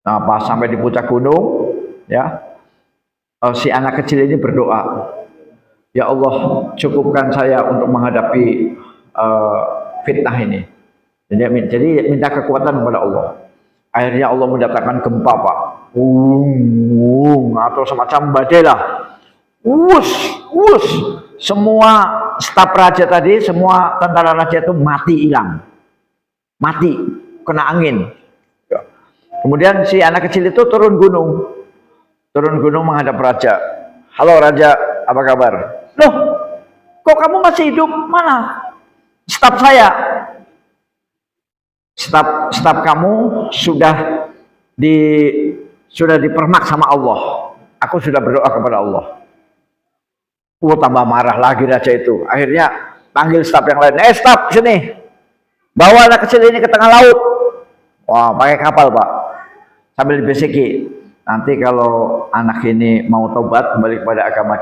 S1: Nah, pas sampai di puncak gunung, ya, si anak kecil ini berdoa, ya Allah, cukupkan saya untuk menghadapi fitnah ini. Jadi minta kekuatan kepada Allah. Akhirnya Allah mendatangkan gempa Pak, atau semacam badai lah. Wus, wus. Semua staf raja tadi, semua tentara raja itu mati hilang. Mati, kena angin. Kemudian si anak kecil itu turun gunung. Turun gunung menghadap raja. Halo raja, apa kabar? Loh, kok kamu masih hidup? Mana staf saya? Staf kamu sudah dipermak sama Allah. Aku sudah berdoa kepada Allah. Tambah marah lagi raja itu. Akhirnya panggil staf yang lain. Staf sini, bawa anak kecil ini ke tengah laut. Wah, pakai kapal pak. Sambil dibisiki. Nanti kalau anak ini mau tobat kembali kepada agama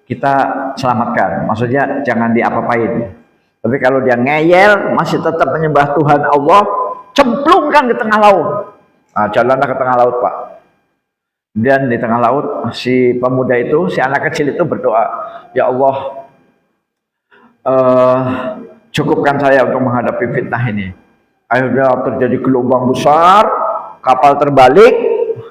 S1: kita selamatkan. Maksudnya jangan diapa-apain. Tapi kalau dia ngeyel, masih tetap menyembah Tuhan Allah, cemplungkan ke tengah laut. Nah, jalanlah ke tengah laut pak. Dan di tengah laut si pemuda itu, si anak kecil itu berdoa, ya Allah, cukupkan saya untuk menghadapi fitnah ini. Akhirnya terjadi gelombang besar, kapal terbalik,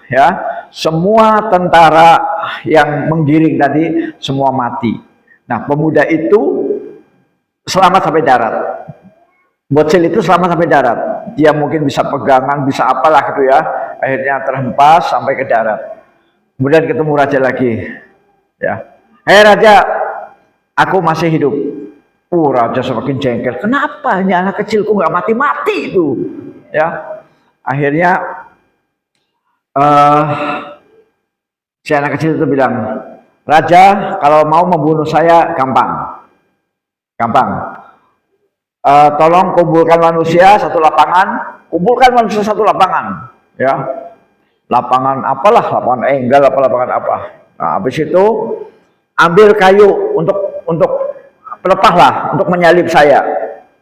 S1: ya, semua tentara yang menggiring tadi semua mati. Nah, pemuda itu selamat sampai darat. Bocil itu selamat sampai darat. Dia mungkin bisa pegangan, bisa apalah gitu ya. Akhirnya terhempas sampai ke darat. Kemudian ketemu raja lagi. Ya, hei raja, aku masih hidup. Raja semakin jengkel. Kenapa ini anak kecilku nggak mati-mati itu? Ya, akhirnya si anak kecil itu bilang, raja, kalau mau membunuh saya gampang. Tolong kumpulkan manusia satu lapangan, ya, lapangan apalah, lapangan enggal apa lapangan apa. Nah, habis itu ambil kayu untuk pelepah lah, untuk menyalip saya,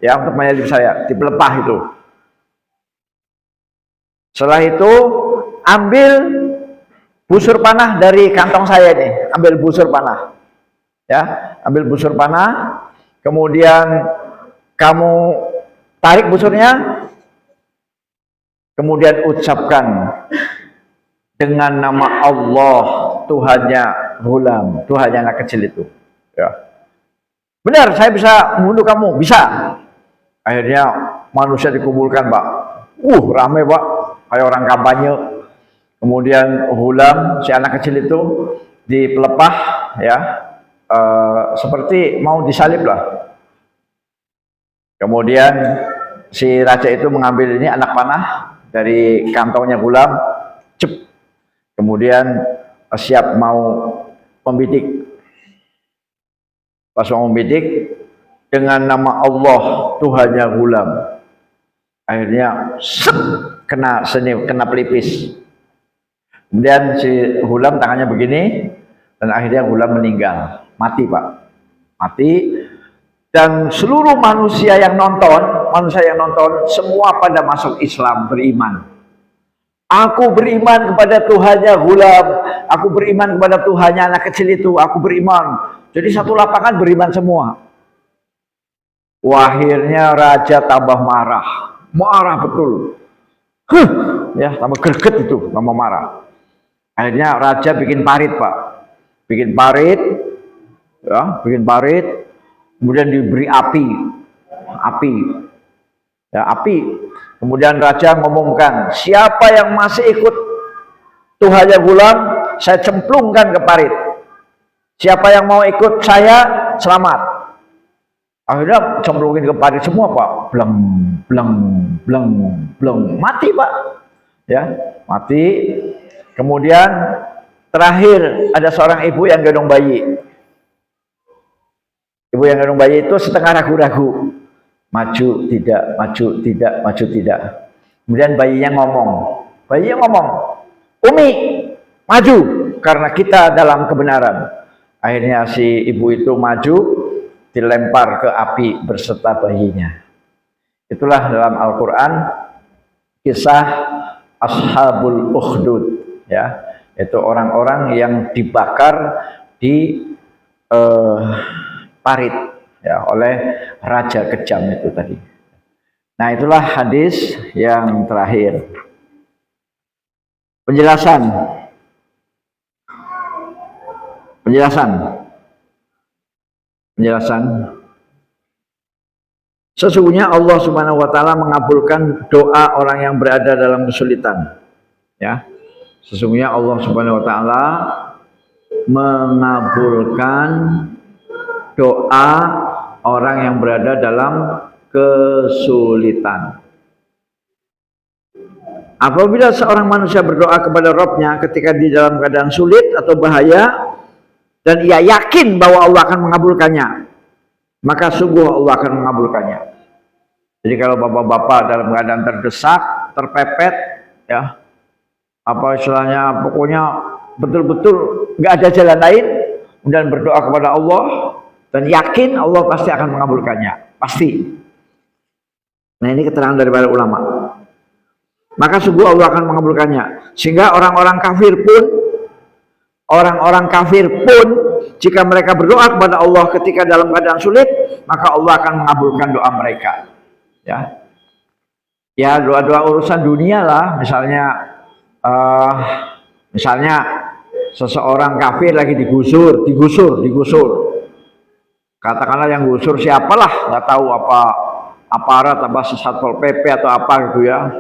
S1: ya, untuk menyalip saya, dipelepah itu. Setelah itu ambil busur panah dari kantong saya nih, ambil busur panah, ya, ambil busur panah. Kemudian kamu tarik busurnya, kemudian ucapkan dengan nama Allah, Tuhannya Ghulam, Tuhannya anak kecil itu. Ya. Benar, saya bisa membunuh kamu, bisa. Akhirnya manusia dikumpulkan, Pak. Rame, Pak, kayak orang kampanye. Kemudian Ghulam, si anak kecil itu dipelepah, ya. Seperti mau disalib lah. Kemudian si raja itu mengambil ini anak panah dari kantongnya Ghulam, cep. Kemudian siap mau membidik. Pas mau membidik dengan nama Allah, Tuhannya Ghulam. Akhirnya kena pelipis. Kemudian si Ghulam tangannya begini, dan akhirnya Ghulam meninggal. Mati, Pak. Mati. Dan seluruh manusia yang nonton semua pada masuk Islam, beriman. Aku beriman kepada Tuhannya Ghulam, aku beriman kepada Tuhannya anak kecil itu, aku beriman. Jadi satu lapangan beriman semua. Akhirnya raja tambah marah betul. Ya, tambah greget itu, tambah marah. Akhirnya raja bikin parit, Pak. Bikin parit, kemudian diberi api. Kemudian raja ngomongkan, siapa yang masih ikut Tuhannya Ghulam, saya cemplungkan ke parit. Siapa yang mau ikut saya, selamat. Akhirnya cemplungin ke parit semua, Pak. Bleng. Mati, Pak. Ya, mati. Kemudian terakhir ada seorang ibu yang gendong bayi. Ibu yang gendong bayi itu setengah ragu-ragu. Maju, tidak. Kemudian bayinya ngomong. Umi, maju, karena kita dalam kebenaran. Akhirnya si ibu itu maju, dilempar ke api berserta bayinya. Itulah dalam Al-Quran kisah Ashabul Ukhdud, ya, itu orang-orang yang dibakar di parit, ya, oleh raja kejam itu tadi. Nah, itulah hadis yang terakhir. Penjelasan. Sesungguhnya Allah Subhanahu wa taala mengabulkan doa orang yang berada dalam kesulitan. Ya. Sesungguhnya Allah Subhanahu wa taala mengabulkan doa orang yang berada dalam kesulitan. Apabila seorang manusia berdoa kepada Rabb-nya ketika di dalam keadaan sulit atau bahaya dan ia yakin bahwa Allah akan mengabulkannya, maka sungguh Allah akan mengabulkannya. Jadi kalau bapak-bapak dalam keadaan terdesak, terpepet, ya, apa istilahnya, pokoknya betul-betul nggak ada jalan lain, dan berdoa kepada Allah dan yakin Allah pasti akan mengabulkannya, pasti. Nah, ini keterangan dari para ulama. Maka sungguh Allah akan mengabulkannya. Sehingga orang-orang kafir pun jika mereka berdoa kepada Allah ketika dalam keadaan sulit, maka Allah akan mengabulkan doa mereka. Ya, doa-doa urusan dunia lah, misalnya seseorang kafir lagi digusur. Katakanlah yang gusur siapalah, nggak tahu apa aparat, apa Satpol PP atau apa gitu ya,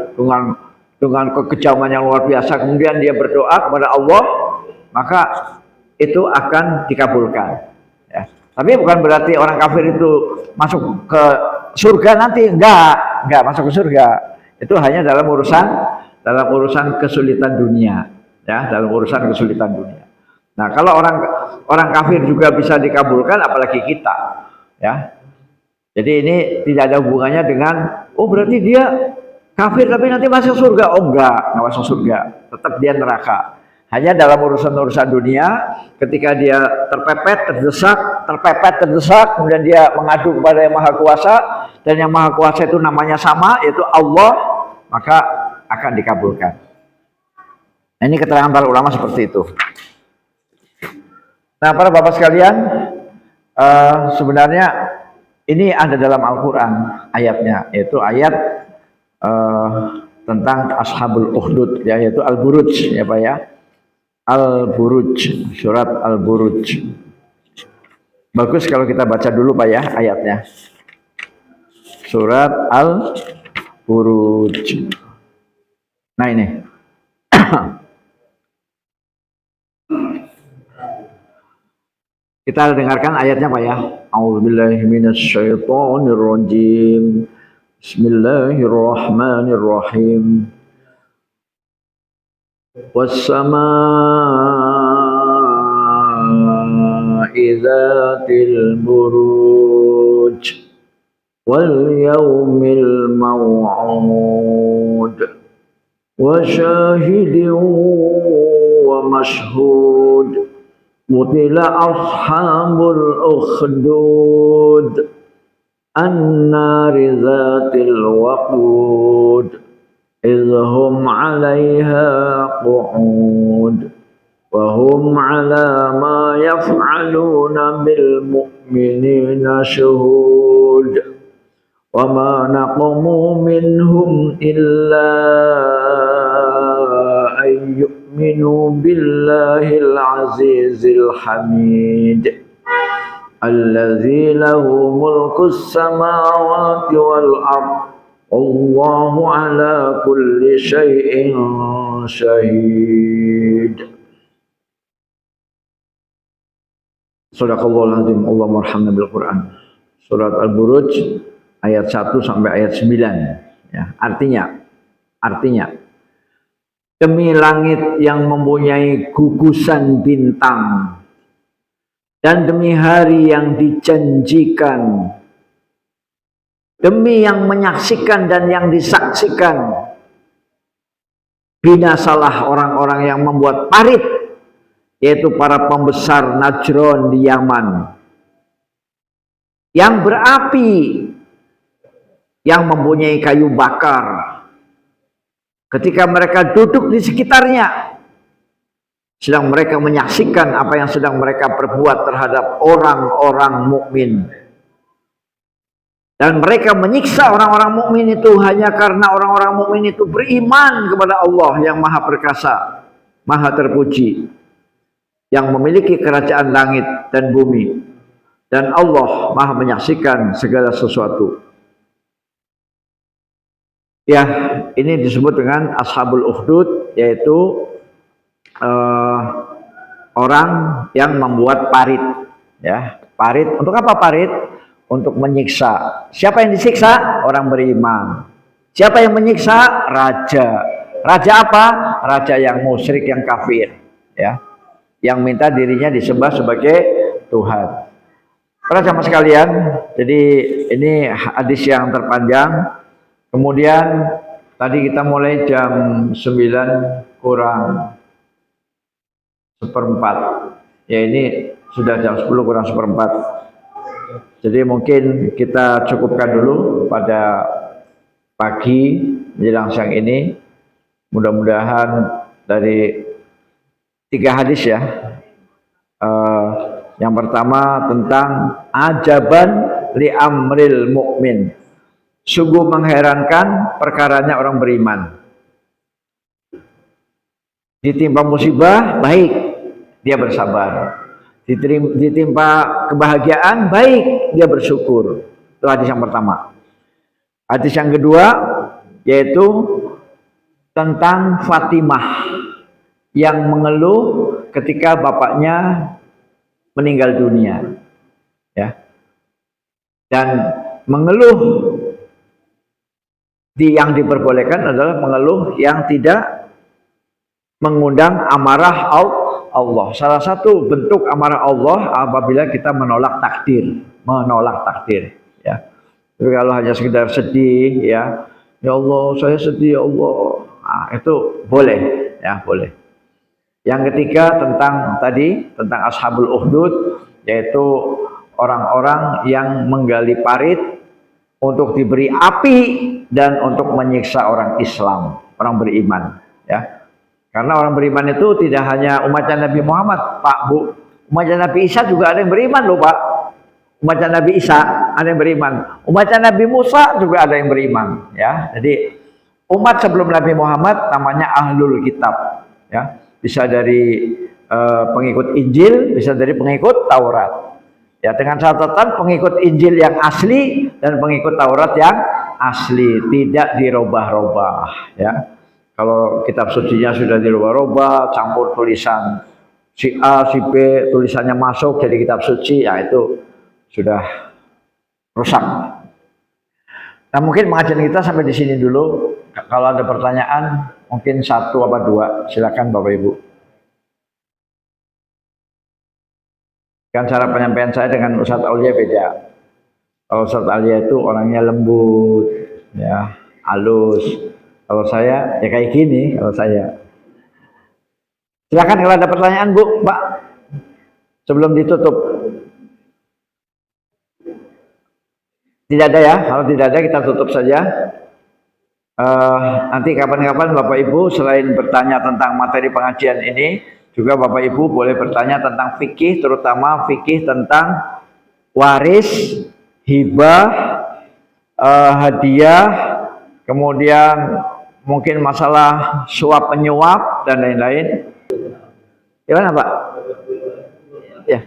S1: dengan kekejaman yang luar biasa, kemudian dia berdoa kepada Allah, maka itu akan dikabulkan. Ya. Tapi bukan berarti orang kafir itu masuk ke surga nanti, enggak masuk ke surga. Itu hanya dalam urusan kesulitan dunia, ya, dalam urusan kesulitan dunia. Nah, kalau orang kafir juga bisa dikabulkan, apalagi kita, ya. Jadi ini tidak ada hubungannya dengan berarti dia kafir tapi nanti masuk surga. Enggak masuk surga. Tetap dia neraka. Hanya dalam urusan-urusan dunia, ketika dia terpepet, terdesak, kemudian dia mengadu kepada Yang Maha Kuasa, dan Yang Maha Kuasa itu namanya sama, yaitu Allah, maka akan dikabulkan. Nah, ini keterangan para ulama seperti itu. Nah, para bapak sekalian, sebenarnya ini ada dalam Al-Quran ayatnya, yaitu ayat tentang Ashabul Ukhdud, ya, yaitu Al-Buruj, ya Pak ya. Al-Buruj, surat Al-Buruj. Bagus kalau kita baca dulu Pak ya ayatnya. Surat Al-Buruj. Nah ini. Kita dengarkan ayatnya Pak ya. A'udzubillahi minasyaitonirrajim. Bismillahirrahmanirrahim. Was-samaa'i dzatil buruj wal yaumil maw'ud wa syahidin wa mashhud qutila ashabul ukhdud an-nari dzatil waqud إذ هم عليها قعود وهم على ما يفعلون بالمؤمنين شهود وما نقموا منهم إلا أن يؤمنوا بالله العزيز الحميد الذي له ملك السماوات والأرض Allahu ala kulli syai'in syahid. Shadaqallahul azim. Allahumma arhamna bil Qur'an. Surat Al-Buruj ayat 1 sampai ayat 9. Ya, artinya demi langit yang mempunyai gugusan bintang dan demi hari yang dijanjikan, demi yang menyaksikan dan yang disaksikan, binasalah orang-orang yang membuat parit, yaitu para pembesar Najron di Yaman, yang berapi, yang mempunyai kayu bakar. Ketika mereka duduk di sekitarnya, sedang mereka menyaksikan apa yang sedang mereka perbuat terhadap orang-orang mukmin. Dan mereka menyiksa orang-orang mukmin itu hanya karena orang-orang mukmin itu beriman kepada Allah yang Maha Perkasa, Maha Terpuji. yang memiliki kerajaan langit dan bumi, dan Allah Maha menyaksikan segala sesuatu. Ya, ini disebut dengan Ashabul Ukhdud, yaitu orang yang membuat parit. Ya, parit untuk apa parit? Untuk menyiksa. Siapa yang disiksa? Orang beriman. Siapa yang menyiksa? Raja. Raja apa? Raja yang musyrik, yang kafir. Ya, yang minta dirinya disembah sebagai Tuhan. Para jamaah sekalian, jadi ini hadis yang terpanjang. Kemudian tadi kita mulai jam 9 kurang seperempat. Ya, ini sudah jam 10 kurang seperempat. Jadi mungkin kita cukupkan dulu pada pagi menjelang siang ini. Mudah-mudahan dari 3 hadis ya. Yang pertama tentang ajaban li amril mukmin. Sungguh mengherankan perkaranya orang beriman. Ditimpa musibah, baik, dia bersabar. Ditimpa kebahagiaan, baik, dia bersyukur. Itu hadis yang pertama. Hadis yang kedua yaitu tentang Fatimah yang mengeluh ketika bapaknya meninggal dunia, ya, dan mengeluh yang diperbolehkan adalah mengeluh yang tidak mengundang amarah Allah. Salah satu bentuk amarah Allah apabila kita menolak takdir, ya. Tapi kalau hanya sekedar sedih, ya Allah saya sedih ya Allah, nah, itu boleh, ya boleh. Yang ketiga tentang Ashabul Ukhdud, yaitu orang-orang yang menggali parit untuk diberi api dan untuk menyiksa orang Islam, orang beriman, ya. Karena orang beriman itu tidak hanya umatnya Nabi Muhammad, Pak, Bu. Umatnya Nabi Isa juga ada yang beriman loh, Pak. Umatnya Nabi Isa ada yang beriman. Umatnya Nabi Musa juga ada yang beriman, ya. Jadi umat sebelum Nabi Muhammad namanya Ahlul Kitab, ya. Bisa dari pengikut Injil, bisa dari pengikut Taurat. Ya, dengan catatan pengikut Injil yang asli dan pengikut Taurat yang asli, tidak dirubah-rubah, ya. Kalau kitab sucinya sudah dirubah-rubah, campur tulisan si A, si B, tulisannya masuk jadi kitab suci, ya itu sudah rusak. Nah, mungkin pengajian kita sampai di sini dulu. Kalau ada pertanyaan, mungkin 1 atau 2, silakan Bapak Ibu. Kan cara penyampaian saya dengan Ustadz Aulia beda. Kalau Ustadz Aulia itu orangnya lembut, ya, halus. Kalau saya ya kayak gini. Kalau saya, silakan kalau ada pertanyaan Bu, Pak, sebelum ditutup. Tidak ada ya? Kalau tidak ada kita tutup saja. Nanti kapan-kapan Bapak Ibu selain bertanya tentang materi pengajian ini, juga Bapak Ibu boleh bertanya tentang fikih, terutama fikih tentang waris, hibah, hadiah, kemudian mungkin masalah suap penyuap dan lain-lain. Gimana Pak? Ya.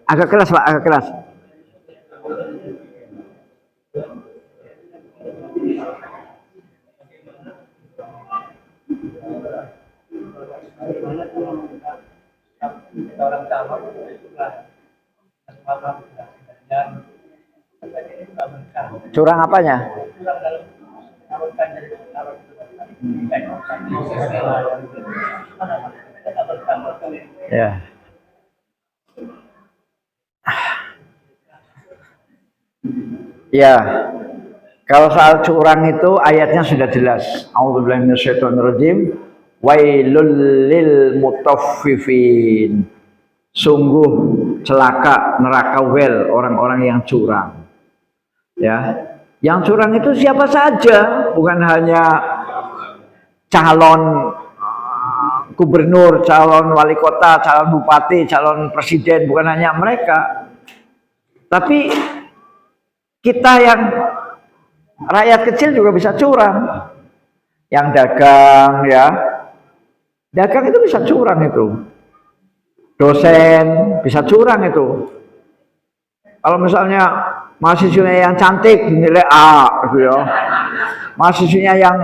S1: Agak keras Pak, agak keras. Curang apanya? Ya. Ya. Kalau soal curang itu ayatnya sudah jelas. A'udzubillahi minasyaitonirrajim. Wailul lil mutaffifin. Sungguh celaka, neraka wel orang-orang yang curang. Ya. Yang curang itu siapa saja, bukan hanya calon gubernur, calon wali kota, calon bupati, calon presiden, bukan hanya mereka. Tapi kita yang rakyat kecil juga bisa curang. Yang dagang, ya, Dagang itu bisa curang itu. Dosen bisa curang itu. Kalau misalnya mahasiswanya yang cantik dinilai A gitu ya. Mahasiswanya yang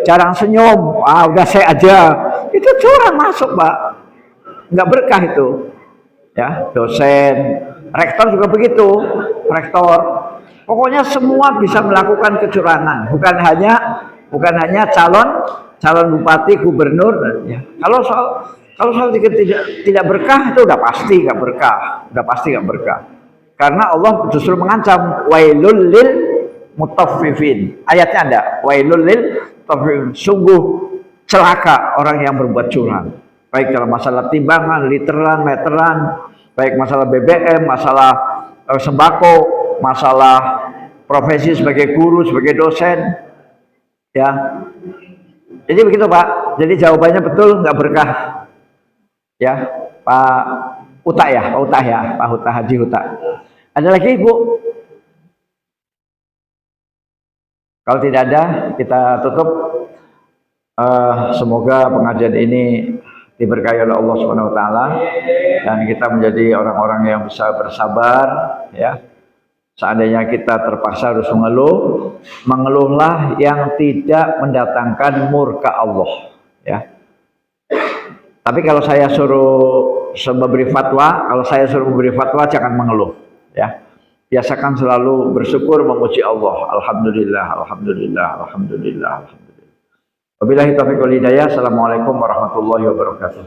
S1: jarang senyum, udah saya aja. Itu curang masuk, Pak. Nggak berkah itu. Ya, dosen, rektor juga begitu. Rektor. Pokoknya semua bisa melakukan kecurangan, bukan hanya calon bupati, gubernur ya. Kalau soal tidak berkah itu udah pasti nggak berkah. Karena Allah justru mengancam wailul lil mutaffifin. Ayatnya ada wailul lil mutaffifin. Sungguh celaka orang yang berbuat curang. Baik dalam masalah timbangan, literan, meteran, baik masalah BBM, masalah sembako, masalah profesi sebagai guru, sebagai dosen, ya. Jadi begitu Pak. Jadi jawabannya betul nggak berkah, ya Pak Uta ya, Pak Uta Haji Uta. Ada lagi Ibu? Kalau tidak ada, kita tutup. Semoga pengajian ini diberkahi oleh Allah Subhanahu Wa Taala dan kita menjadi orang-orang yang bisa bersabar, ya. Seandainya kita terpaksa harus mengeluhlah yang tidak mendatangkan murka Allah, ya. Tapi kalau saya suruh memberi fatwa, jangan mengeluh, ya. Biasakan selalu bersyukur, memuji Allah. Alhamdulillah, alhamdulillah, alhamdulillah, alhamdulillah. Wabillahi taufiq wal hidayah. Assalamualaikum warahmatullahi wabarakatuh.